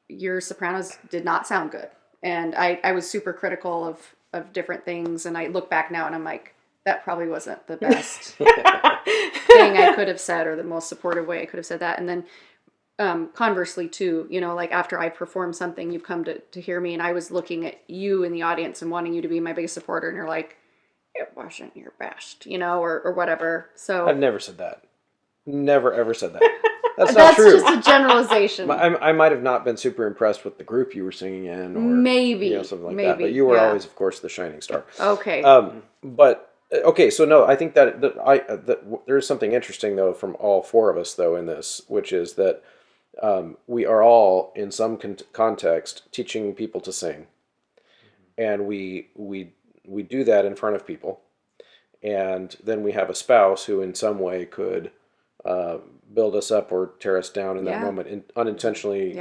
D: your sopranos did not sound good. And I was super critical of different things. And I look back now and I'm like, that probably wasn't the best thing I could have said or the most supportive way I could have said that. And then conversely too, like after I performed something, you've come to hear me and I was looking at you in the audience and wanting you to be my biggest supporter. And you're like, it wasn't your best, or whatever. So
A: I've never said that. Never ever said that. That's not true.
D: That's just a generalization.
A: I might have not been super impressed with the group you were singing in, or
D: maybe
A: something like that. But you were always, of course, the shining star.
D: Okay.
A: But okay, so no, I think that there's something interesting though from all four of us though in this, which is that we are all in some context teaching people to sing, and we do that in front of people, and then we have a spouse who in some way could build us up or tear us down in that moment, unintentionally,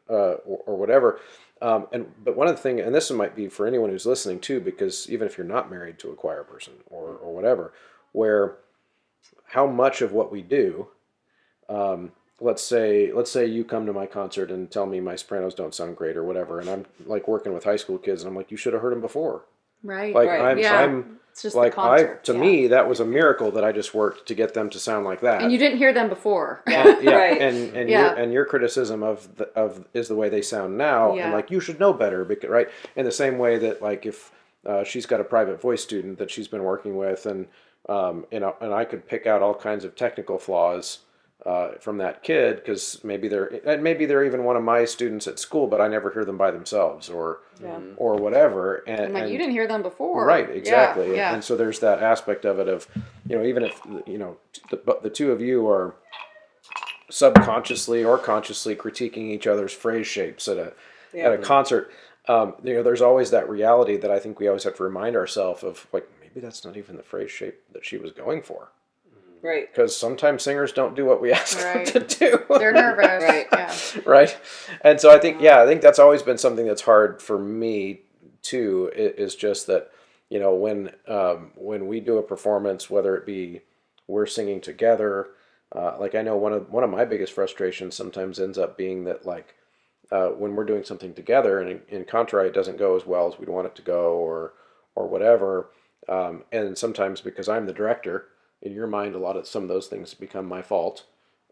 A: or whatever. But one of the things, and this might be for anyone who's listening too, because even if you're not married to a choir person or whatever, where how much of what we do, let's say you come to my concert and tell me my sopranos don't sound great or whatever, and I'm like working with high school kids, and I'm like, you should have heard them before.
D: Right.
A: Like
D: right.
A: I'm
D: it's just
A: like
D: the concert.
A: to me that was a miracle that I just worked to get them to sound like that.
D: And you didn't hear them before.
A: Yeah,
B: Right.
A: And your criticism of is the way they sound now, and like you should know better, because, right? In the same way that like if she's got a private voice student that she's been working with, and and I could pick out all kinds of technical flaws from that kid, because maybe they're even one of my students at school, but I never hear them by themselves or whatever. And
D: you didn't hear them before,
A: right? Exactly.
D: Yeah.
A: And so there's that aspect of it of, even if the two of you are subconsciously or consciously critiquing each other's phrase shapes at at a concert, there's always that reality that I think we always have to remind ourselves of, like, maybe that's not even the phrase shape that she was going for.
B: Right.
A: Because sometimes singers don't do what we ask them to do.
D: They're nervous.
B: Right.
D: Yeah.
A: Right. And so I think that's always been something that's hard for me too, is just that, when we do a performance, whether it be we're singing together, like I know one of my biggest frustrations sometimes ends up being that, like, when we're doing something together and in contrary it doesn't go as well as we'd want it to go or whatever, and sometimes because I'm the director, in your mind some of those things become my fault,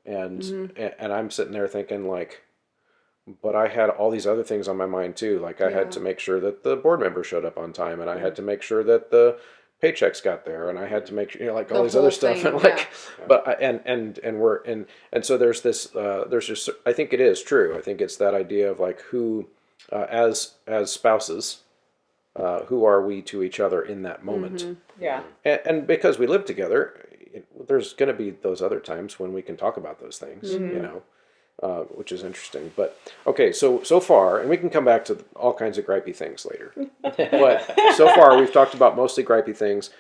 A: and I'm sitting there thinking, like, but I had all these other things on my mind too. Like I had to make sure that the board member showed up on time, and I had to make sure that the paychecks got there, and I had to make sure, like, all these other stuff, and like, but and so there's this, there's just, I think it is true. I think it's that idea of, like, who, as spouses, who are we to each other in that moment?
B: Yeah.
A: And because we live together, there's going to be those other times when we can talk about those things, which is interesting. But okay, so far, and we can come back to all kinds of gripey things later. But so far, we've talked about mostly gripey things.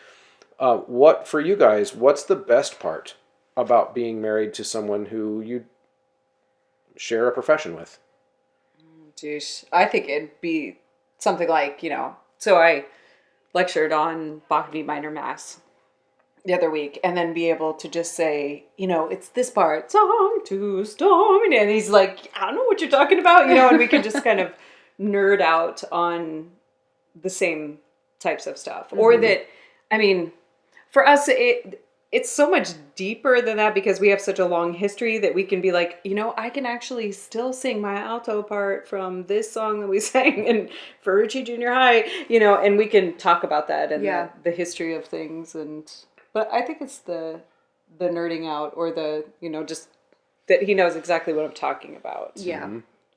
A: What, for you guys, what's the best part about being married to someone who you share a profession with?
B: Geez, I think it'd be something like, so I lectured on Bach D minor mass the other week, and then be able to just say, it's this part, song to storm, and he's like, I don't know what you're talking about, and we can just kind of nerd out on the same types of stuff. Or that, I mean, for us, it's so much deeper than that, because we have such a long history that we can be like, I can actually still sing my alto part from this song that we sang in Ferrucci Junior High, and we can talk about that and the history of things. But I think it's the nerding out, or the, just that he knows exactly what I'm talking about.
D: Yeah.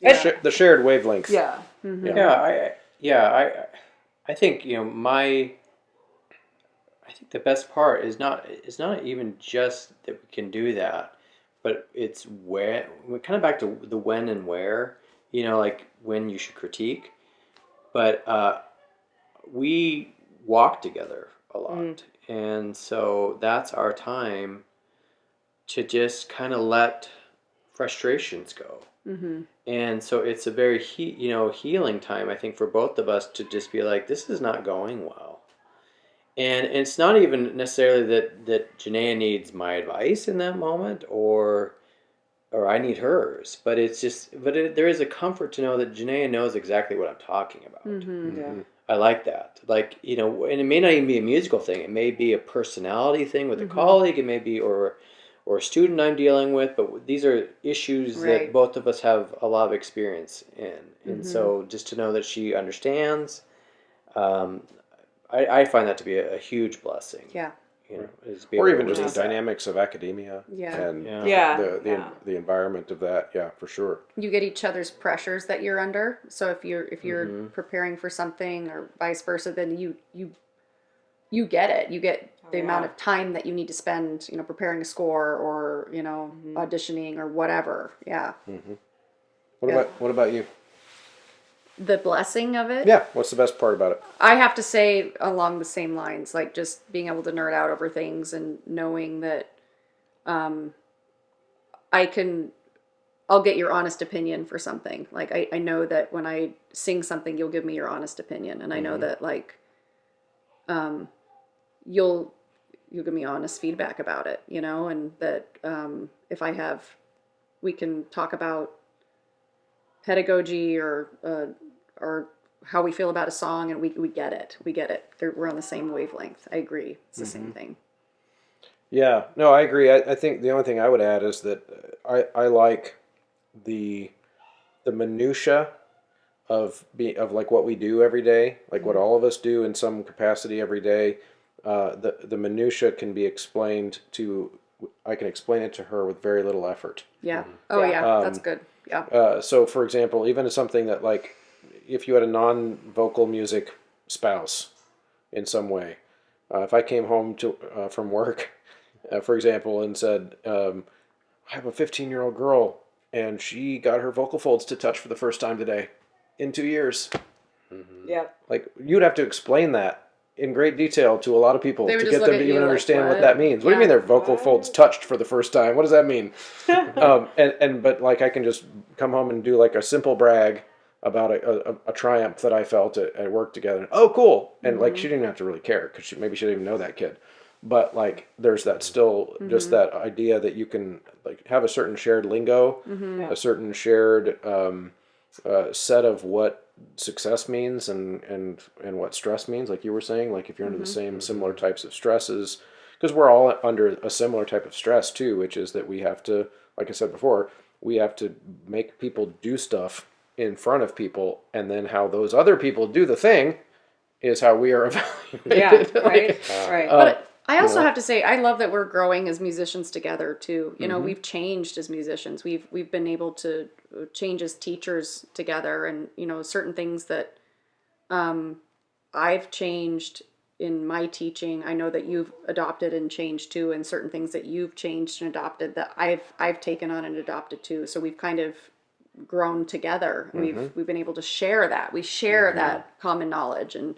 A: Mm-hmm. The shared wavelength.
B: Yeah.
D: Mm-hmm.
C: I think, I think the best part is not even just that we can do that, but it's where, we're kind of back to the when and where, like when you should critique. But we walk together a lot. And so that's our time to just kind of let frustrations go. Mm-hmm. And so it's a very healing time, I think, for both of us to just be like, this is not going well. And it's not even necessarily that Jennaya needs my advice in that moment, or I need hers, but it's just, there is a comfort to know that Jennaya knows exactly what I'm talking about.
B: Mm-hmm. Yeah.
C: I like that. Like, and it may not even be a musical thing. It may be a personality thing with a colleague. It may be, or a student I'm dealing with, but these are issues that both of us have a lot of experience in. And so just to know that she understands, I find that to be a huge blessing.
D: Yeah.
A: Or even just the dynamics of academia.
D: Yeah.
A: And the environment of that. Yeah, for sure.
D: You get each other's pressures that you're under. So if you're preparing for something, or vice versa, then you get it. You get the amount of time that you need to spend, preparing a score, or auditioning, or whatever. Yeah.
A: Mm-hmm. What about you?
D: The blessing of it?
A: Yeah. What's the best part about it?
D: I have to say along the same lines, like just being able to nerd out over things and knowing that I'll get your honest opinion for something. Like I know that when I sing something, you'll give me your honest opinion. And I know that, like, you'll give me honest feedback about it, and that if we can talk about pedagogy or how we feel about a song, and we get it. We're on the same wavelength. I agree. It's the same thing.
A: Yeah, no, I agree. I think the only thing I would add is that I like the minutia of like what we do every day, like what all of us do in some capacity every day. The minutia can be explained I can explain it to her with very little effort.
D: Yeah. Oh yeah, that's good. Yeah.
A: So, for example, even as something that, like, if you had a non-vocal music spouse in some way, if I came home from work, for example, and said, I have a 15-year-old girl, and she got her vocal folds to touch for the first time today. in 2 years.
B: Yeah.
A: Like, you'd have to explain that in great detail to a lot of people
D: They would
A: to
D: just
A: get
D: look
A: them
D: at
A: to
D: you
A: even
D: like,
A: understand what
D: what?
A: that means. What do you mean
D: Yeah.
A: their vocal folds touched for the first time? What does that mean? But like, I can just come home and do like a simple brag about a triumph that I felt at work together. Oh, cool. And like, she didn't have to really care because maybe she didn't even know that kid. But like, there's that still just that idea that you can like have a certain shared lingo, a certain shared set of what success means and what stress means. Like you were saying, like if you're under the same similar types of stresses, because we're all under a similar type of stress too, which is that we have to, like I said before, we have to make people do stuff in front of people, and then how those other people do the thing is how we are evaluated.
B: Yeah, right, right.
D: But I also have to say, I love that we're growing as musicians together too. You know, we've changed as musicians. We've been able to change as teachers together, and you know, certain things that I've changed in my teaching, I know that you've adopted and changed too, and certain things that you've changed and adopted that I've taken on and adopted too. So we've kind of grown together. We've been able to share that. We share that common knowledge and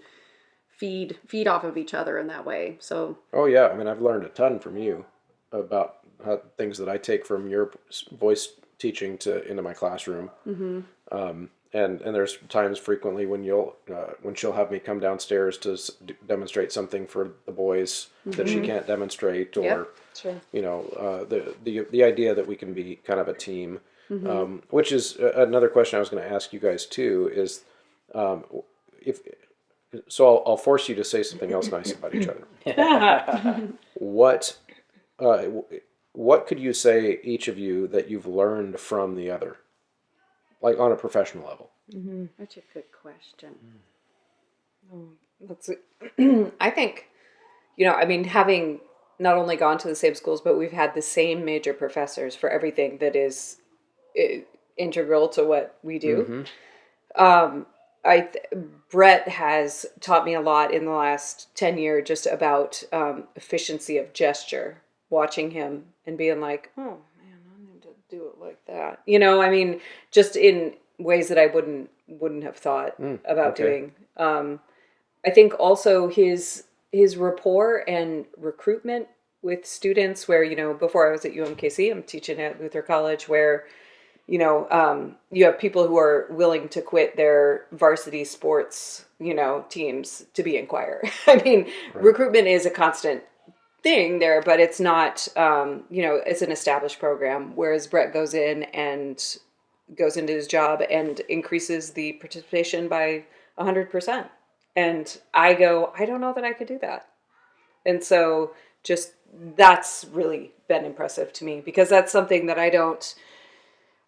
D: feed off of each other in that way. So
A: Oh yeah, I mean, I've learned a ton from you about things that I take from your voice teaching into my classroom. And there's times frequently when when she'll have me come downstairs to demonstrate something for the boys that she can't demonstrate, or
D: Yep.
B: Sure.
A: you know, the idea that we can be kind of a team, which is another question I was going to ask you guys too. Is if so, I'll force you to say something else nice about each other. What could you say, each of you, that you've learned from the other, like on a professional level?
D: That's a good question.
B: That's I think, I mean, having not only gone to the same schools, but we've had the same major professors for everything that is integral to what we do. Brett has taught me a lot in the last 10 years just about efficiency of gesture, watching him and being like, oh man, I need to do it like that. I mean, just in ways that I wouldn't have thought about doing. I think also his rapport and recruitment with students, where, before I was at UMKC, I'm teaching at Luther College, where you have people who are willing to quit their varsity sports, teams to be in choir. I mean, recruitment is a constant thing there, but it's not, it's an established program. Whereas Brett goes into his job and increases the participation by 100%. And I don't know that I could do that. And so just that's really been impressive to me, because that's something that I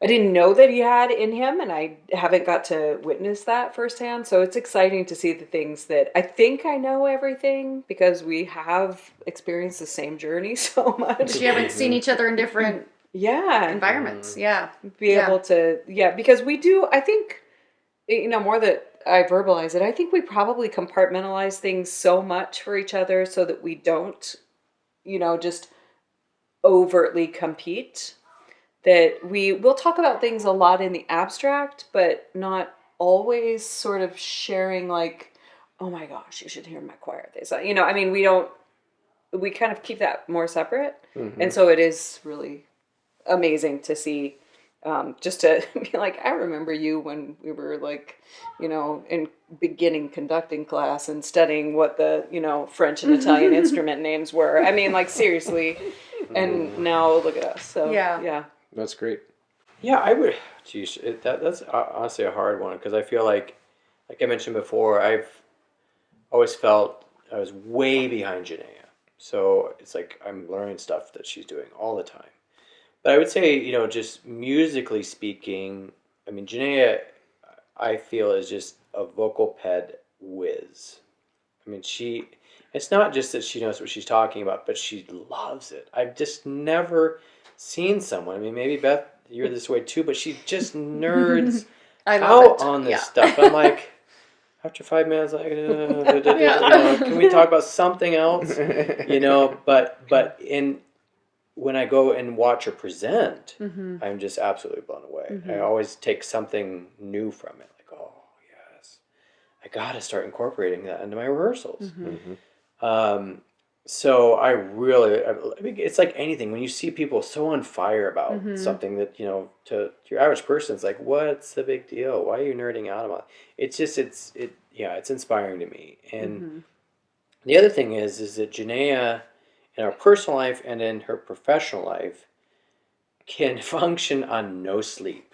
B: didn't know that he had in him, and I haven't got to witness that firsthand. So it's exciting to see the things that I think I know everything, because we have experienced the same journey so much.
D: But you haven't seen each other in different environments. Yeah.
B: Able to, because we do, I think, more that I verbalize it, I think we probably compartmentalize things so much for each other so that we don't, just overtly compete. That we'll talk about things a lot in the abstract, but not always sort of sharing like, oh my gosh, you should hear my choir. I mean, we kind of keep that more separate. And so it is really amazing to see, just to be like, I remember you when we were like, in beginning conducting class and studying what the, French and Italian instrument names were. I mean, like, seriously. And now look at us. So, yeah.
A: That's great.
C: Yeah, I would. Geez, that's honestly a hard one, because I feel like I mentioned before, I've always felt I was way behind Jennaya. So it's like I'm learning stuff that she's doing all the time. But I would say, just musically speaking, I mean, Jennaya, I feel, is just a vocal ped whiz. I mean, it's not just that she knows what she's talking about, but she loves it. I've just never seen someone. I mean, maybe Beth, you're this way too, but she just nerds out on this stuff. I'm like, after 5 minutes, like, can we talk about something else? But when I go and watch her present, I'm just absolutely blown away. I always take something new from it. Like, oh, I got to start incorporating that into my rehearsals.
A: Mm-hmm.
C: So I mean, it's like anything. When you see people so on fire about something that, to your average person, it's like, what's the big deal? Why are you nerding out about it? It's just, it's inspiring to me. And the other thing is that Jennaya, in her personal life and in her professional life, can function on no sleep.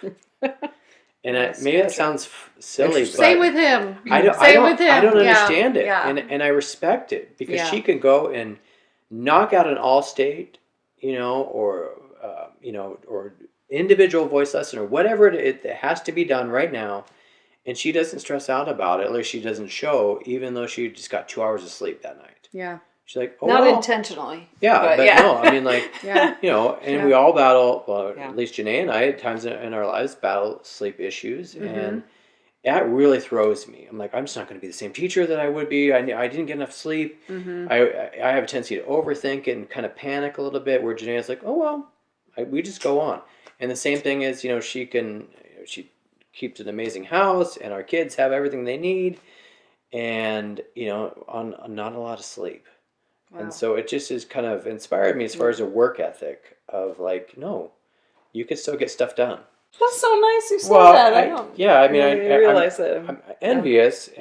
C: And maybe that sounds silly, but
D: Same with him.
C: I don't understand it,
D: Yeah.
C: and I respect it because
D: Yeah.
C: she can go and knock out an all-state, or individual voice lesson or whatever it has to be done right now, and she doesn't stress out about it. At least she doesn't show, even though she just got 2 hours of sleep that night.
D: Yeah.
C: She's like, oh,
B: Not
C: well.
B: intentionally.
C: Yeah, but no, I mean, like,
D: Yeah.
C: and we all battle, well,
B: Yeah.
C: at least Jennaya and I, at times in our lives, battle sleep issues, and that really throws me. I'm like, I'm just not going to be the same teacher that I would be. I didn't get enough sleep. I have a tendency to overthink and kind of panic a little bit, where Jennaya's like, oh, well, we just go on. And the same thing is, she keeps an amazing house, and our kids have everything they need, and, on not a lot of sleep.
B: Wow.
C: And so it just has kind of inspired me as far as a work ethic of like, no, you can still get stuff done.
B: That's so nice you said that. I don't realize that.
C: I'm envious,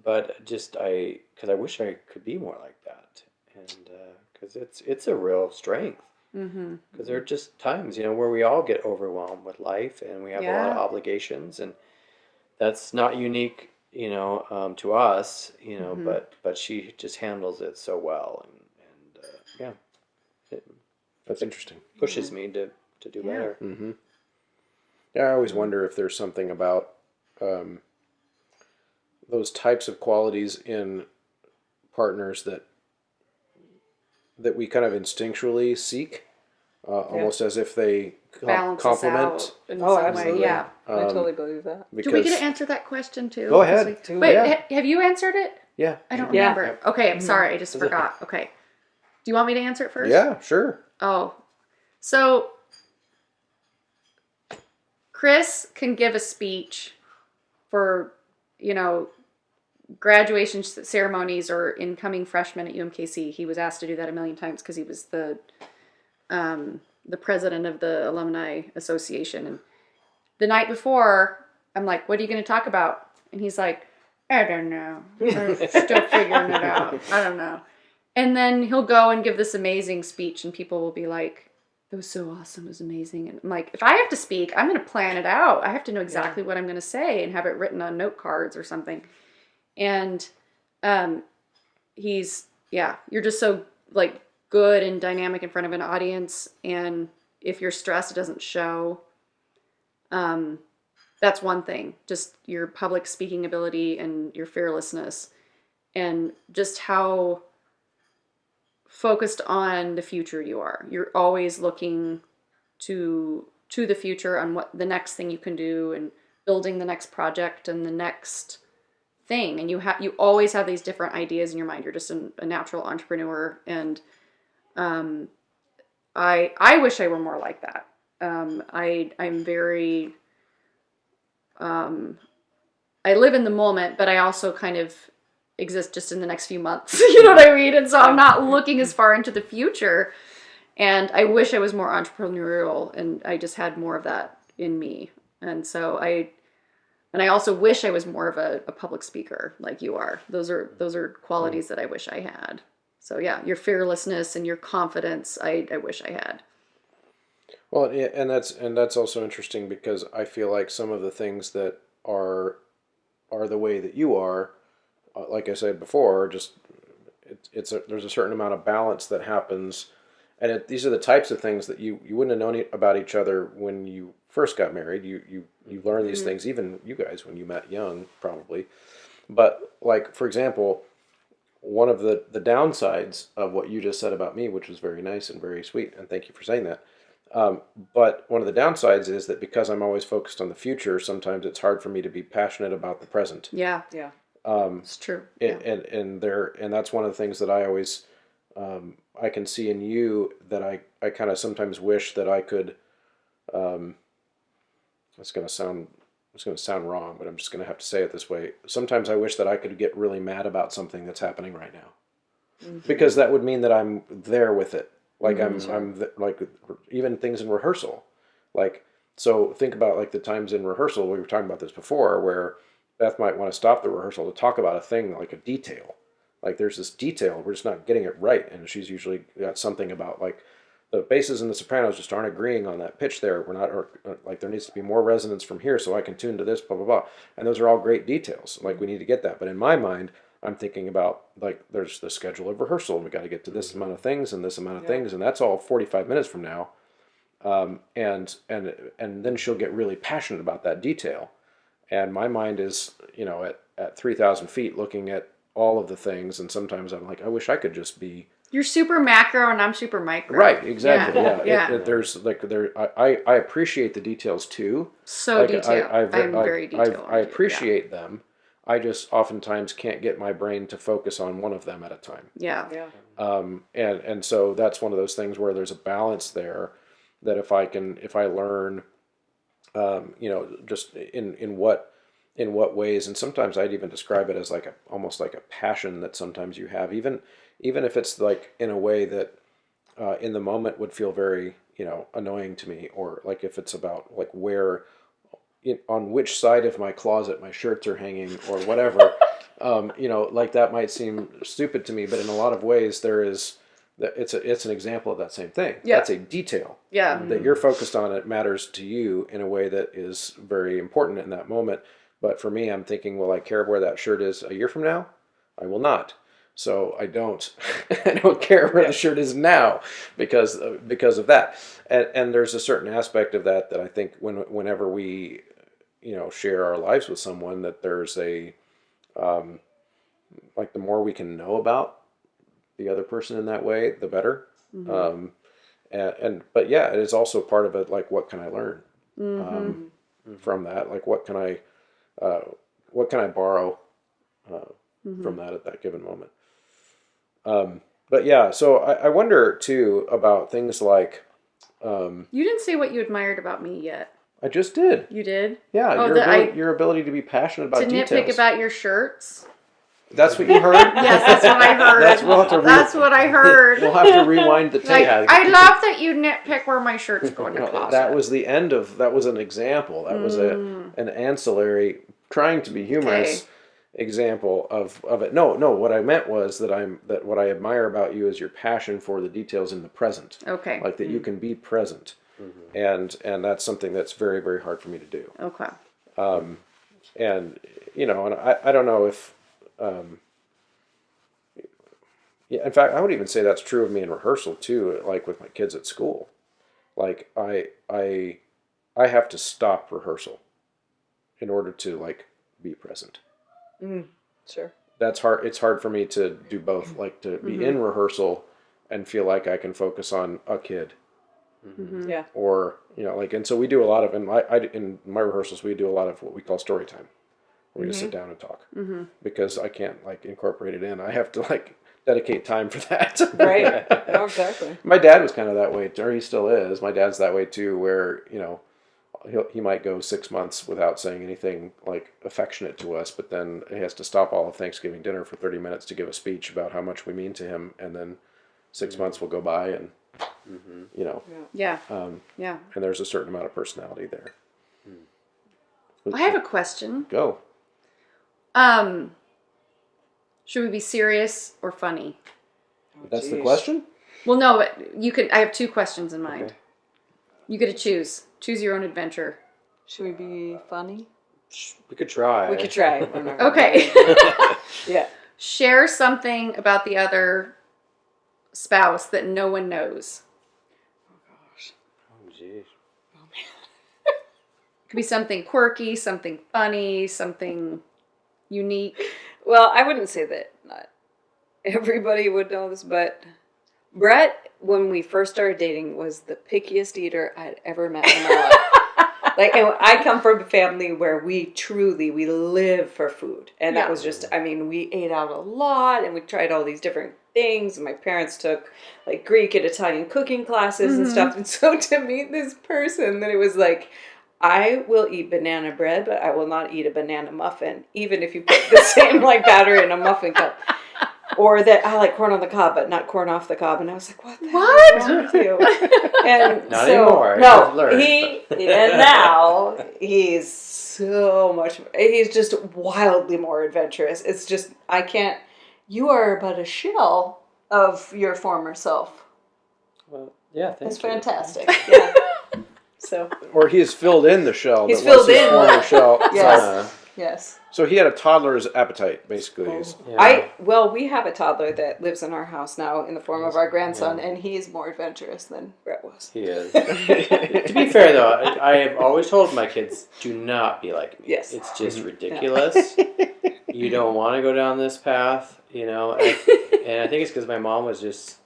C: but just because I wish I could be more like that, and because it's a real strength. Because there are just times, where we all get overwhelmed with life, and we have a lot of obligations, and that's not unique, to us, but she just handles it so well, and
A: That's interesting.
C: pushes me to do better.
A: Mm-hmm. Yeah, I always wonder if there's something about those types of qualities in partners that we kind of instinctually seek, almost as if they complement.
B: Absolutely.
D: Yeah.
B: I totally believe that.
D: Do we get to answer that question too?
A: Go ahead.
D: Wait, have you answered it?
A: Yeah.
D: I don't
B: Yeah.
D: remember. Okay, I'm sorry. I just forgot. Okay. Do you want me to answer it first?
A: Yeah, sure.
D: Oh. So, Chris can give a speech for, graduation ceremonies or incoming freshmen at UMKC. He was asked to do that a million times because he was the president of the Alumni Association. And the night before, I'm like, what are you going to talk about? And he's like, I don't know. I'm still figuring it out. I don't know. And then he'll go and give this amazing speech, and people will be like, it was so awesome. It was amazing. And I'm like, if I have to speak, I'm going to plan it out. I have to know exactly what I'm going to say and have it written on note cards or something. And you're just so like good and dynamic in front of an audience. And if you're stressed, it doesn't show. That's one thing, just your public speaking ability and your fearlessness, and just how focused on the future you are. You're always looking to the future on what the next thing you can do, and building the next project and the next thing. And you always have these different ideas in your mind. You're just a natural entrepreneur, and I wish I were more like that. I'm very I live in the moment, but I also kind of exist just in the next few months. You know what I mean? And so I'm not looking as far into the future. And I wish I was more entrepreneurial, and I just had more of that in me. And so I also wish I was more of a public speaker like you are. Those are qualities that I wish I had. So yeah, your fearlessness and your confidence, I wish I had.
A: Well, and that's also interesting, because I feel like some of the things that are the way that you are, like I said before, just there's a certain amount of balance that happens, and these are the types of things that you wouldn't have known about each other when you first got married. You learn these things, even you guys, when you met young, probably. But like, for example, one of the downsides of what you just said about me, which was very nice and very sweet, and thank you for saying that. But one of the downsides is that because I'm always focused on the future, sometimes it's hard for me to be passionate about the present.
D: Yeah.
B: Yeah.
D: It's true.
A: And that's one of the things that I always, I can see in you, that I kind of sometimes wish that I could, it's going to sound it's going to sound wrong, but I'm just going to have to say it this way. Sometimes I wish that I could get really mad about something that's happening right now, because that would mean that I'm there with it. Like like even things in rehearsal, like, so think about like the times in rehearsal, we were talking about this before, where Beth might want to stop the rehearsal to talk about a thing, like a detail. Like there's this detail, we're just not getting it right. And she's usually got something about like the basses and the sopranos just aren't agreeing on that pitch there. We're not, or like there needs to be more resonance from here so I can tune to this, blah, blah, blah. And those are all great details. Like we need to get that. But in my mind, I'm thinking about like there's the schedule of rehearsal. We got to get to this amount of things and this amount of things. And that's all 45 minutes from now. And then she'll get really passionate about that detail. And my mind is, at 3,000 feet looking at all of the things. And sometimes I'm like, I wish I could just be.
D: You're super macro and I'm super micro.
A: Right, exactly.
D: Yeah.
A: There's like I appreciate the details too.
D: So
A: like,
D: detailed. I'm very detailed.
A: I appreciate them. I just oftentimes can't get my brain to focus on one of them at a time.
D: Yeah.
A: And so that's one of those things where there's a balance there, that if I learn, just in what ways, and sometimes I'd even describe it as like almost like a passion that sometimes you have, even if it's like in a way that in the moment would feel very, annoying to me, or like if it's about like where, on which side of my closet my shirts are hanging or whatever, like that might seem stupid to me, but in a lot of ways it's an example of that same thing.
D: Yeah.
A: That's a detail.
D: Yeah.
A: That you're focused on. It matters to you in a way that is very important in that moment. But for me, I'm thinking, will I care where that shirt is a year from now? I will not. So I don't care where the shirt is now because of that. And there's a certain aspect of that I think whenever we, share our lives with someone, that there's a, like the more we can know about the other person in that way, the better. Mm-hmm. But yeah, it is also part of it. Like, what can I learn from that? Like, what can I borrow from that at that given moment? But yeah, so I wonder too about things like.
D: You didn't say what you admired about me yet.
A: I just did.
D: You did?
A: Yeah, your ability to be passionate about details.
D: To nitpick about your shirts.
A: That's what you heard?
D: Yes, that's what I heard. That's what I heard.
A: We'll have to rewind the tape.
D: I love that you nitpick where my shirts go in the closet.
A: That was the end of, that was an example. That was an ancillary, trying to be humorous example of it. No, what I meant was that what I admire about you is your passion for the details in the present. Okay. Like that you can be present. Mm-hmm. And that's something that's very, very hard for me to do.
D: Okay.
A: And I don't know if, in fact, I would even say that's true of me in rehearsal too, like with my kids at school. Like I have to stop rehearsal in order to like be present.
B: Sure. That's
A: hard. It's hard for me to do both, like to be in rehearsal and feel like I can focus on a kid.
B: Mm-hmm. Yeah.
A: Or, and so we do a lot of, in my rehearsals, we do a lot of what we call story time. We just sit down and talk because I can't like incorporate it in. I have to like dedicate time for that.
B: Right. Oh, exactly.
A: My dad was kind of that way, or he still is. My dad's that way too, where, he might go 6 months without saying anything like affectionate to us, but then he has to stop all of Thanksgiving dinner for 30 minutes to give a speech about how much we mean to him. And then 6 months will go by and,
D: Yeah.
A: And there's a certain amount of personality there.
D: I have a question.
A: Go.
D: Should we be serious or funny?
A: That's the question?
D: Well, no, but you could. I have two questions in mind. Okay. You get to choose. Choose your own adventure.
B: Should we be funny?
C: We could try.
B: We could try.
D: Okay.
B: Yeah.
D: Share something about the other spouse that no one knows.
B: Oh gosh.
C: Oh jeez.
B: Oh man.
D: Could be something quirky, something funny, something unique.
B: Well, I wouldn't say that not everybody would know this, but Brett, when we first started dating, was the pickiest eater I'd ever met in my life. Like, and I come from a family where we live for food. And that was just, we ate out a lot and we tried all these different things. And my parents took like Greek and Italian cooking classes and stuff. And so to meet this person, that it was like, I will eat banana bread, but I will not eat a banana muffin, even if you put the same like batter in a muffin cup. Or that I like corn on the cob, but not corn off the cob. And I was like, what the hell is wrong with you? And
C: Not anymore.
B: No,
C: I've learned,
B: and now he's so much, he's just wildly more adventurous. It's just, I can't, you are but a shell of your former self.
C: Well, yeah, thank you.
B: It's fantastic. Yeah. So.
A: Or he has filled in the shell.
B: He's
A: that was
B: filled
A: his
B: in.
A: former shell.
B: Yes. Yes.
A: So he had a toddler's appetite, basically.
C: Yeah.
B: Well, we have a toddler that lives in our house now in the form of our grandson, and he's more adventurous than Brett was.
C: He is. To be fair, though, I have always told my kids, do not be like me.
B: Yes.
C: It's just ridiculous. You don't want to go down this path, you know. And I think it's because my mom was just,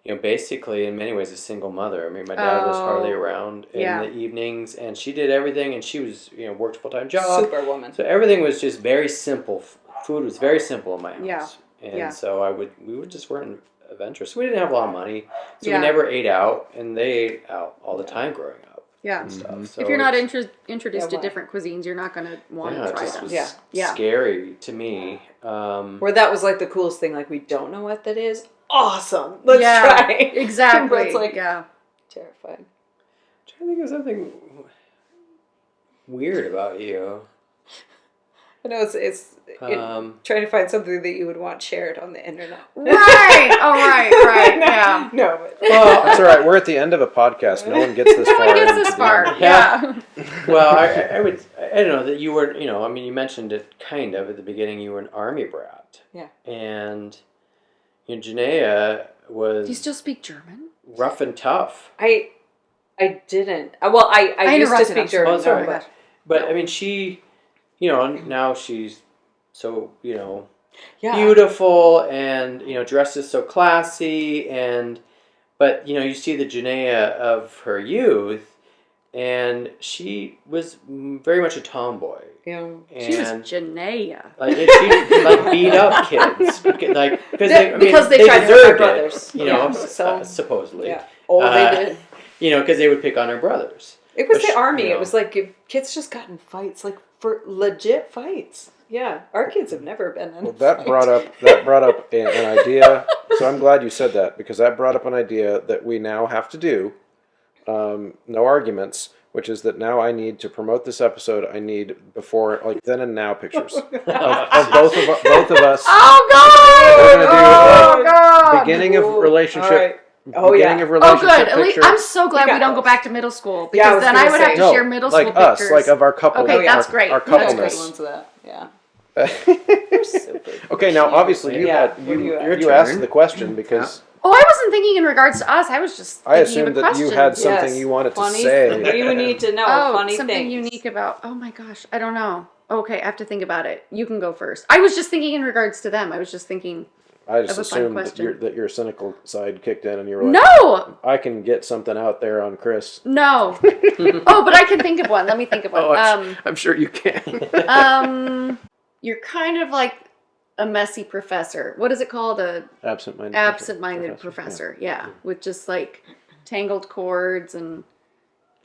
C: you know, basically in many ways a single mother. I mean, my dad was hardly around in the evenings, and she did everything, and she was, you know, worked a full-time job.
B: Superwoman.
C: So everything was just very simple. Food was very simple in my house.
D: Yeah.
C: And so we just weren't adventurous. We didn't have a lot of money, so
D: Yeah.
C: we never ate out, and they ate out all the time growing up.
D: Yeah.
C: And stuff. So
D: If you're not
C: it's-
D: introduced to
B: why?
D: different cuisines, you're not going to want
C: yeah,
D: to
C: it
D: try
C: just
D: them.
C: was
D: Yeah.
C: scary to me.
B: Where that was like the coolest thing, like we don't know what that is. Awesome. Let's
D: Yeah,
B: try.
D: exactly.
B: It's like
C: I'm
B: terrifying.
C: trying to think of something weird about you.
B: I know it's trying to find something that you would want shared on the internet.
D: Right. Oh, right. Yeah.
B: No, but
C: Well,
A: That's all right. We're at the end of a podcast. No one gets this
D: No
A: far.
D: one gets
A: into
D: this
A: the
D: far.
A: end.
D: Yeah.
C: well, I don't know that you were, you know, I mean, you mentioned it kind of at the beginning. You were an army brat.
B: Yeah.
C: And you know, Jennaya was
D: Do you still speak German?
C: rough and tough.
B: I didn't. Well, I used to
D: interrupted,
B: speak
D: I'm sorry.
B: German.
C: Oh, sorry.
B: so much.
C: But I mean, she, you know, now she's so, you know,
B: Yeah.
C: beautiful and, you know, dresses so classy but, you know, you see the Jennaya of her youth and she was very much a tomboy.
B: Yeah.
C: And
D: She was Jennaya.
C: like she like beat up kids like because
B: Because they tried to hurt
C: deserved
B: our
C: it,
B: brothers.
C: you know,
B: Yeah, so-
C: supposedly.
B: Yeah. Oh, they did.
C: You know, because they would pick on her brothers.
B: It was
C: But
B: the army.
C: you know.
B: It was like kids just got in fights, like for legit fights. Yeah, our kids have never been in.
A: Well,
B: a
A: that
B: fight.
A: brought up an idea. So I'm glad you said that because that brought up an idea that we now have to do. No arguments, which is that now I need to promote this episode. I need before, like then and now pictures of both of us.
D: Oh, God!
A: We're gonna do,
D: Oh, God!
A: Beginning of
B: Cool.
A: relationship.
B: All right. Oh,
A: beginning
B: yeah.
A: of
D: Oh,
A: relationship
D: good. At least,
A: pictures.
D: I'm so glad
B: You
D: we
B: got
D: don't go
B: those.
D: back to middle school
B: Yeah, I
D: because
B: was
D: then
B: gonna
D: I would
B: say.
D: have to
A: No,
D: share middle
A: like
D: school
A: us,
D: pictures.
A: like of our couple.
D: Okay, that's great.
A: Our
B: We got good
A: coupleness.
B: ones of that. Yeah.
A: Okay, now obviously you
B: Yeah,
A: had
B: what do you have?
A: you asked the question because
D: Oh, I wasn't thinking in regards to us. I was just
A: I
D: thinking
A: assumed
D: of a
A: that
D: question.
A: you had something
B: Yes.
A: you wanted to
B: Funny.
A: say.
B: We need to know funny
D: something
B: things.
D: unique about. Oh my gosh, I don't know. Okay, I have to think about it. You can go first. I was just thinking in regards to them. I was just thinking.
A: I just
D: That was a fun
A: assumed that
D: question.
A: your cynical side kicked in and you were like,
D: No,
A: I can get something out there on Chris.
D: no. Oh, but I can think of one. Let me think of one.
A: I'm sure you can.
D: You're kind of like a messy professor. What is it called? Absent-minded professor. Yeah, with just like tangled cords and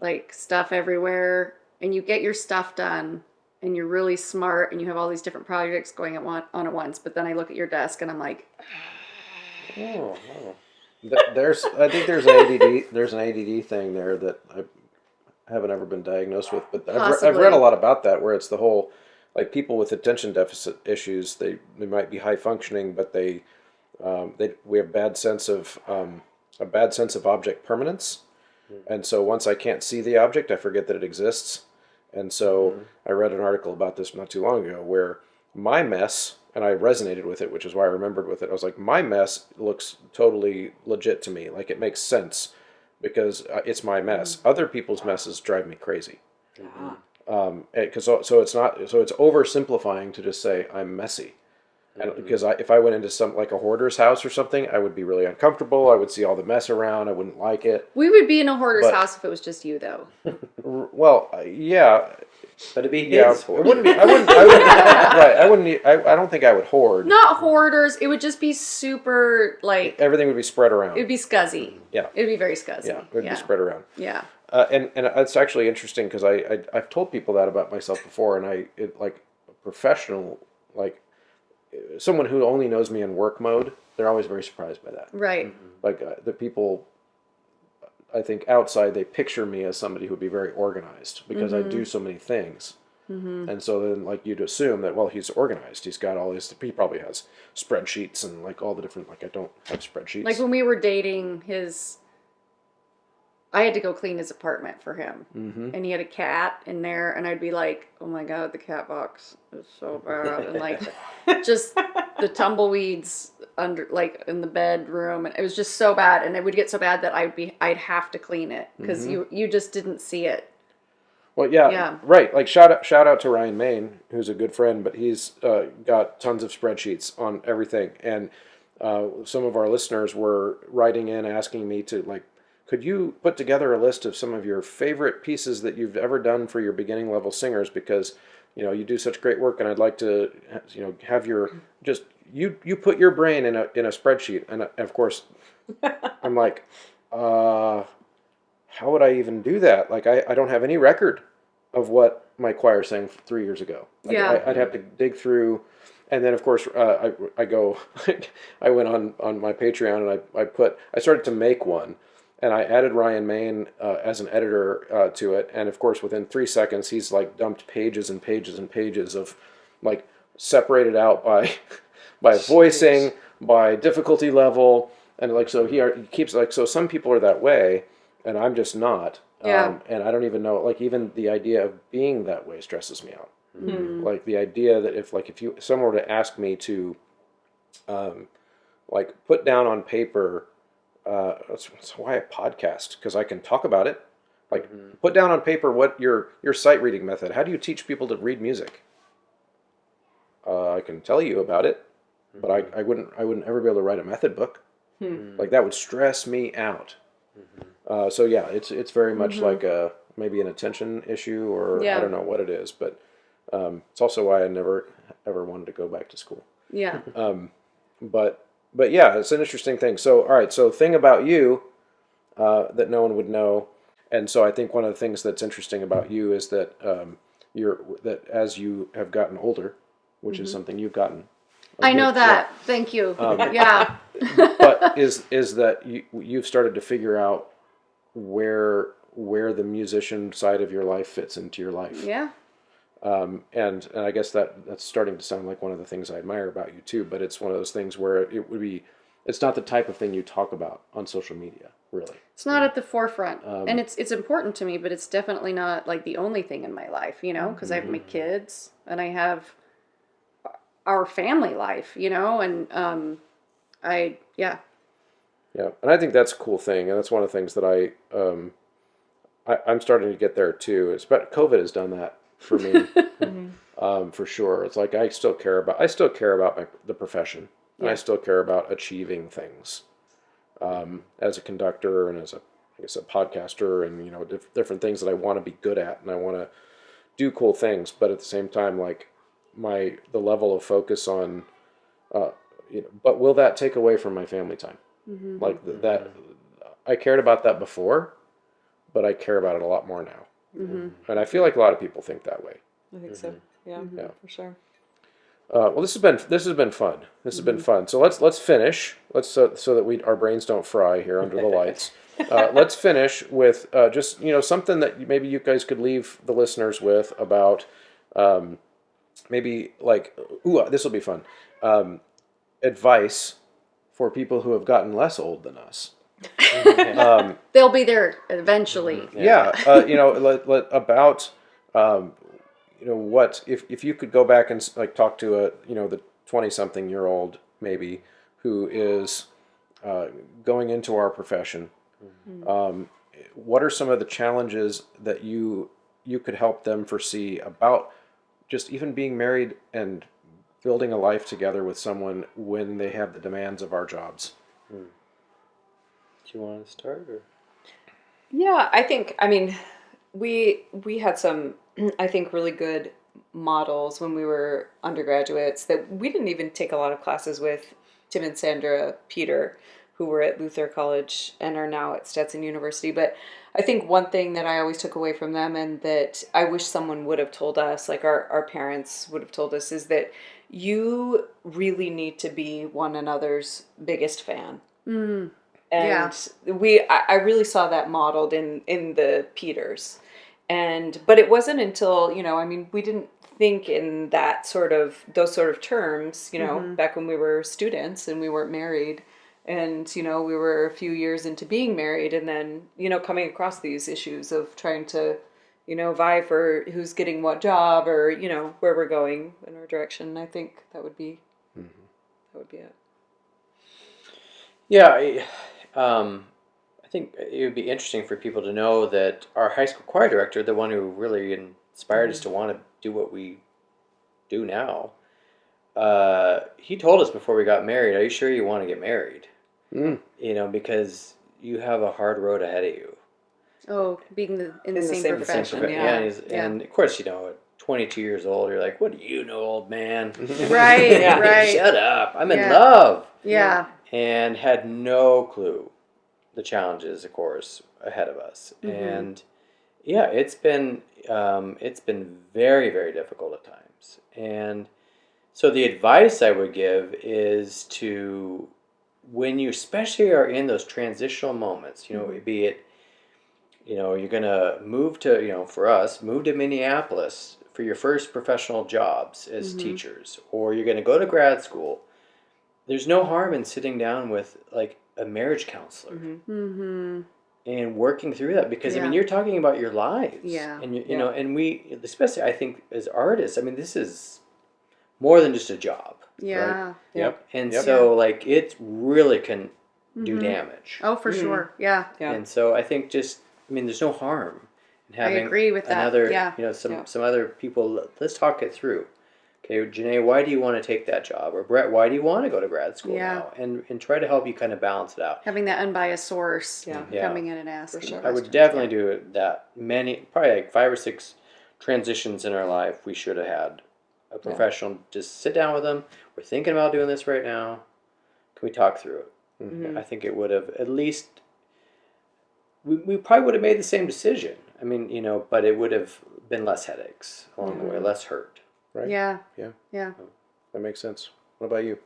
D: like stuff everywhere, and you get your stuff done, and you're really smart, and you have all these different projects going on at once. But then I look at your desk, and I'm like,
C: Oh,
A: I think there's an ADD thing there that I haven't ever been diagnosed with, but I've
D: Possibly.
A: read a lot about that where it's the whole like people with attention deficit issues. They might be high functioning, but we have a bad sense of object permanence, and so once I can't see the object, I forget that it exists. And so I read an article about this not too long ago where my mess, and I resonated with it, which is why I remembered with it. I was like, my mess looks totally legit to me. Like it makes sense because it's my mess. Other people's messes drive me crazy. So it's oversimplifying to just say I'm messy. And because if I went into some like a hoarder's house or something, I would be really uncomfortable. I would see all the mess around. I wouldn't like it.
D: we would be in a hoarder's
A: But-
D: house if it was just you, though.
A: Well, yeah,
C: but it'd be
A: yeah.
C: his
A: It
C: fault.
A: wouldn't be. I wouldn't. Right. I wouldn't. I don't think I would hoard.
D: Not hoarders. It would just be super like.
A: Everything would be spread around.
D: It'd be scuzzy.
A: Yeah.
D: It'd be very scuzzy.
A: Yeah, it would be spread around.
D: Yeah.
A: And it's actually interesting because I've told people that about myself before, and like professional, like someone who only knows me in work mode, they're always very surprised by that.
D: Right.
A: Like the people, I think outside they picture me as somebody who would be very organized because I do so many things. And so then, like, you'd assume that, well, he's organized. He's got all these, he probably has spreadsheets and, like, all the different, like, I don't have spreadsheets.
D: Like, when we were dating, I had to go clean his apartment for him. And he had a cat in there, and I'd be like, oh my God, the cat box is so bad. And, like, just the tumbleweeds under, like, in the bedroom. And it was just so bad. And it would get so bad that I'd have to clean it because you just didn't see it.
A: Well, yeah, right. Like shout out to Ryan Main, who's a good friend, but he's got tons of spreadsheets on everything. And some of our listeners were writing in asking me to, like, could you put together a list of some of your favorite pieces that you've ever done for your beginning level singers, because you do such great work, and I'd like to have your just you put your brain in a spreadsheet. And of course, I'm like, how would I even do that? Like, I don't have any record of what my choir sang 3 years ago. Like, I'd have to dig through. And then, of course, I went on my Patreon and I started to make one. And I added Ryan Main as an editor to it. And, of course, within 3 seconds, he's, like, dumped pages and pages and pages of, like, separated out by voicing, by difficulty level. And, like, so he keeps, like, so some people are that way, and I'm just not. And I don't even know, like, even the idea of being that way stresses me out. Like, the idea that if someone were to ask me to, like, put down on paper, that's why I podcast, because I can talk about it. Like, put down on paper what your sight reading method. How do you teach people to read music? I can tell you about it, but I wouldn't ever be able to write a method book. Like, that would stress me out. So yeah, it's very much like maybe an attention issue, or I don't know what it is, but it's also why I never ever wanted to go back to school.
D: Yeah.
A: But yeah, it's an interesting thing. So all right, so thing about you that no one would know, and so I think one of the things that's interesting about you is that that as you have gotten older, which is something you've gotten.
D: I know that. Thank you. Yeah.
A: But is that you've started to figure out where the musician side of your life fits into your life.
D: Yeah.
A: And I guess that's starting to sound like one of the things I admire about you too, but it's one of those things where it's not the type of thing you talk about on social media, really.
D: It's not at the forefront. And it's important to me, but it's definitely not like the only thing in my life, because I have my kids and I have our family life, and yeah.
A: And I think that's a cool thing, and that's one of the things that I'm starting to get there too. But COVID has done that for me, for sure. It's like I still care about the profession, and I still care about achieving things as a conductor and as a podcaster, and different things that I want to be good at, and I want to do cool things. But at the same time, like the level of focus on, but will that take away from my family time? Like that, I cared about that before, but I care about it a lot more now. And I feel like a lot of people think that way.
B: I think so. Yeah, for sure.
A: Well, this has been fun. This has been fun. So let's finish. So that our brains don't fry here under the lights. Let's finish with just something that maybe you guys could leave the listeners with about maybe like this will be fun. Advice for people who have gotten less old than us.
D: They'll be there eventually.
A: About what if you could go back and like talk to the 20-something-year-old maybe who is going into our profession. What are some of the challenges that you could help them foresee about just even being married and building a life together with someone when they have the demands of our jobs?
C: Do you want to start? Or?
B: Yeah, we had some, I think, really good models when we were undergraduates that we didn't even take a lot of classes with. Tim and Sandra Peter, who were at Luther College and are now at Stetson University. But I think one thing that I always took away from them, and that I wish someone would have told us, like our parents would have told us, is that you really need to be one another's biggest fan.
D: Mm.
B: And I really saw that modeled in the Peters. But it wasn't until, we didn't think in those sort of terms, back when we were students and we weren't married, and, we were a few years into being married, and then, coming across these issues of trying to, vie for who's getting what job, or, where we're going in our direction. I think that would be, it.
C: Yeah, I think it would be interesting for people to know that our high school choir director, the one who really inspired us to want to do what we do now, he told us before we got married, "Are you sure you want to get married?" Because you have a hard road ahead of you.
D: Oh, being in the same profession.
C: And of course, at 22 years old, you're like, "What do you know, old man?"
D: Right, right.
C: Shut up. I'm in love.
D: Yeah.
C: And had no clue the challenges, of course, ahead of us. And it's been very, very difficult at times. And so the advice I would give is to, when you especially are in those transitional moments, be it, you're going to move to, for us, move to Minneapolis for your first professional jobs as teachers, or you're going to go to grad school. There's no harm in sitting down with like a marriage counselor and working through that, because you're talking about your lives, and and we, especially I think as artists, this is more than just a job.
D: Yeah.
C: Right? And so like it really can do damage.
D: Oh, for sure. Yeah.
C: And so I think there's no harm in having
D: I agree with that.
C: another, some other people. Let's talk it through. Okay, Jennaya, why do you want to take that job? Or Brett, why do you want to go to grad school now? And try to help you kind of balance it out.
D: Having that unbiased source coming in and asking.
B: Sure.
C: I would definitely do that. Probably like 5 or 6 transitions in our life, we should have had a professional just sit down with them. We're thinking about doing this right now. Can we talk through it? I think it would have at least, we probably would have made the same decision. But it would have been less headaches along the way, less hurt.
A: Right?
D: Yeah.
A: Yeah. That makes sense. What about you?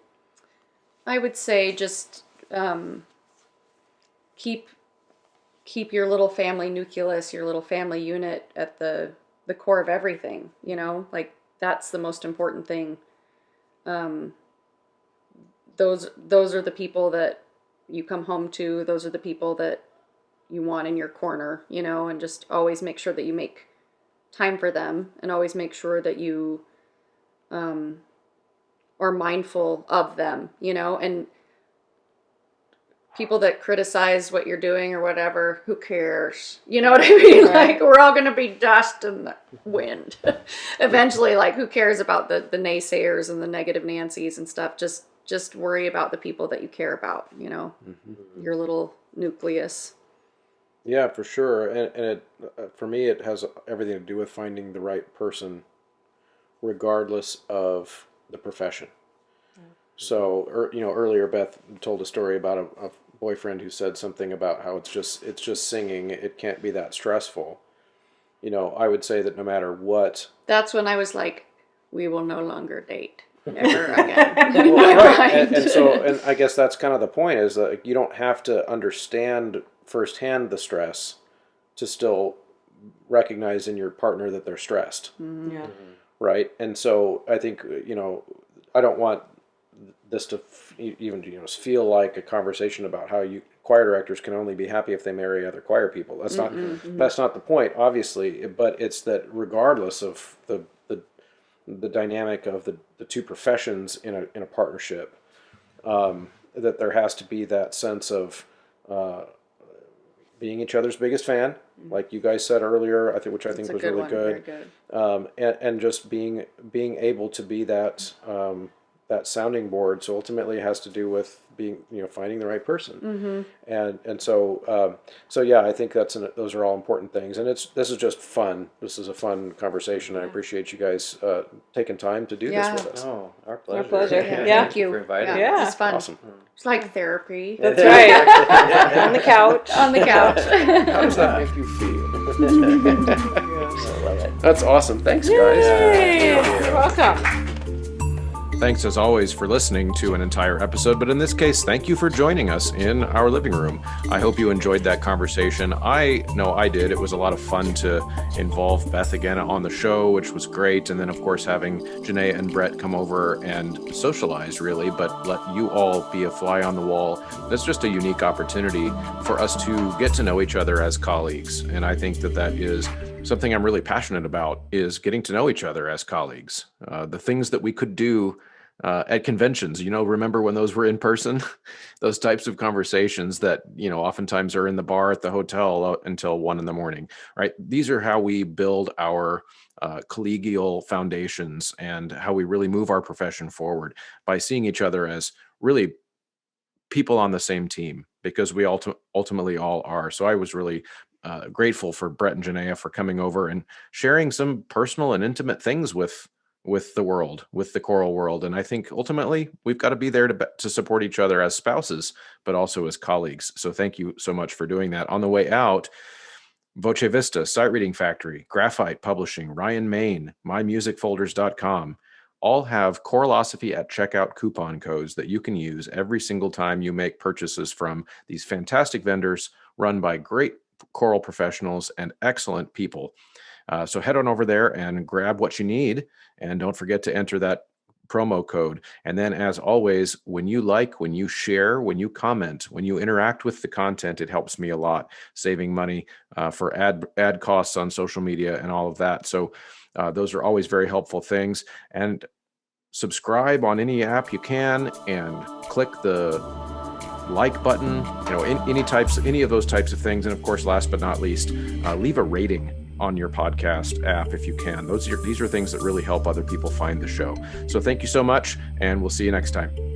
D: I would say just keep your little family nucleus, your little family unit at the core of everything. Like that's the most important thing. Those are the people that you come home to. Those are the people that you want in your corner. And just always make sure that you make time for them, and always make sure that you are mindful of them, and people that criticize what you're doing or whatever, who cares? You know what I mean? Right. Like, we're all going to be dust in the wind. Eventually, like, who cares about the naysayers and the negative Nancys and stuff? Just worry about the people that you care about, your little nucleus.
A: Yeah, for sure. And it, for me, it has everything to do with finding the right person, regardless of the profession. So, earlier Beth told a story about a boyfriend who said something about how it's just singing. It can't be that stressful. I would say that no matter what.
D: That's when I was like, we will no longer date. Never again.
A: Right. And I guess that's kind of the point, is that you don't have to understand firsthand the stress to still recognize in your partner that they're stressed.
B: Yeah.
A: Right. And so I think, I don't want this to even feel like a conversation about how choir directors can only be happy if they marry other choir people. That's not the point, obviously, but it's that regardless of the dynamic of the two professions in a partnership, that there has to be that sense of being each other's biggest fan, like you guys said earlier, which I think was really good. Very good. And just being able to be that sounding board. So ultimately, it has to do with being, finding the right person. And so yeah, I think those are all important things. And this is just fun. This is a fun conversation. I appreciate you guys taking time to do this with us.
C: Oh, our pleasure.
B: Our pleasure.
C: Thank you for inviting us.
D: Yeah, it's fun.
A: Awesome.
D: It's like therapy.
B: That's right. On the couch.
D: On the couch.
A: How does that make you feel?
C: I love it.
A: That's awesome. Thanks, guys.
B: Yay. You're welcome.
A: Thanks as always for listening to an entire episode, but in this case, thank you for joining us in our living room. I hope you enjoyed that conversation. I know I did. It was a lot of fun to involve Beth again on the show, which was great. And then, of course, having Jennaya and Brett come over and socialize, really, but let you all be a fly on the wall. That's just a unique opportunity for us to get to know each other as colleagues. And I think that that is something I'm really passionate about, is getting to know each other as colleagues. The things that we could do at conventions, remember when those were in person, those types of conversations that, oftentimes are in the bar at the hotel until 1 a.m, right? These are how we build our collegial foundations and how we really move our profession forward, by seeing each other as really people on the same team, because we ultimately all are. So I was really grateful for Brett and Jennaya for coming over and sharing some personal and intimate things with the world, with the choral world. And I think ultimately we've got to be there to support each other as spouses, but also as colleagues. So thank you so much for doing that. On the way out, Voce Vista, Sight Reading Factory, Graphite Publishing, Ryan Main, mymusicfolders.com, all have Choralosophy at checkout coupon codes that you can use every single time you make purchases from these fantastic vendors run by great choral professionals and excellent people. So head on over there and grab what you need. And don't forget to enter that promo code. And then, as always, when you like, when you share, when you comment, when you interact with the content, it helps me a lot, saving money for ad costs on social media and all of that. So those are always very helpful things. And subscribe on any app you can, and click the like button, any of those types of things. And of course, last but not least, leave a rating on your podcast app if you can. These are things that really help other people find the show. So thank you so much, and we'll see you next time.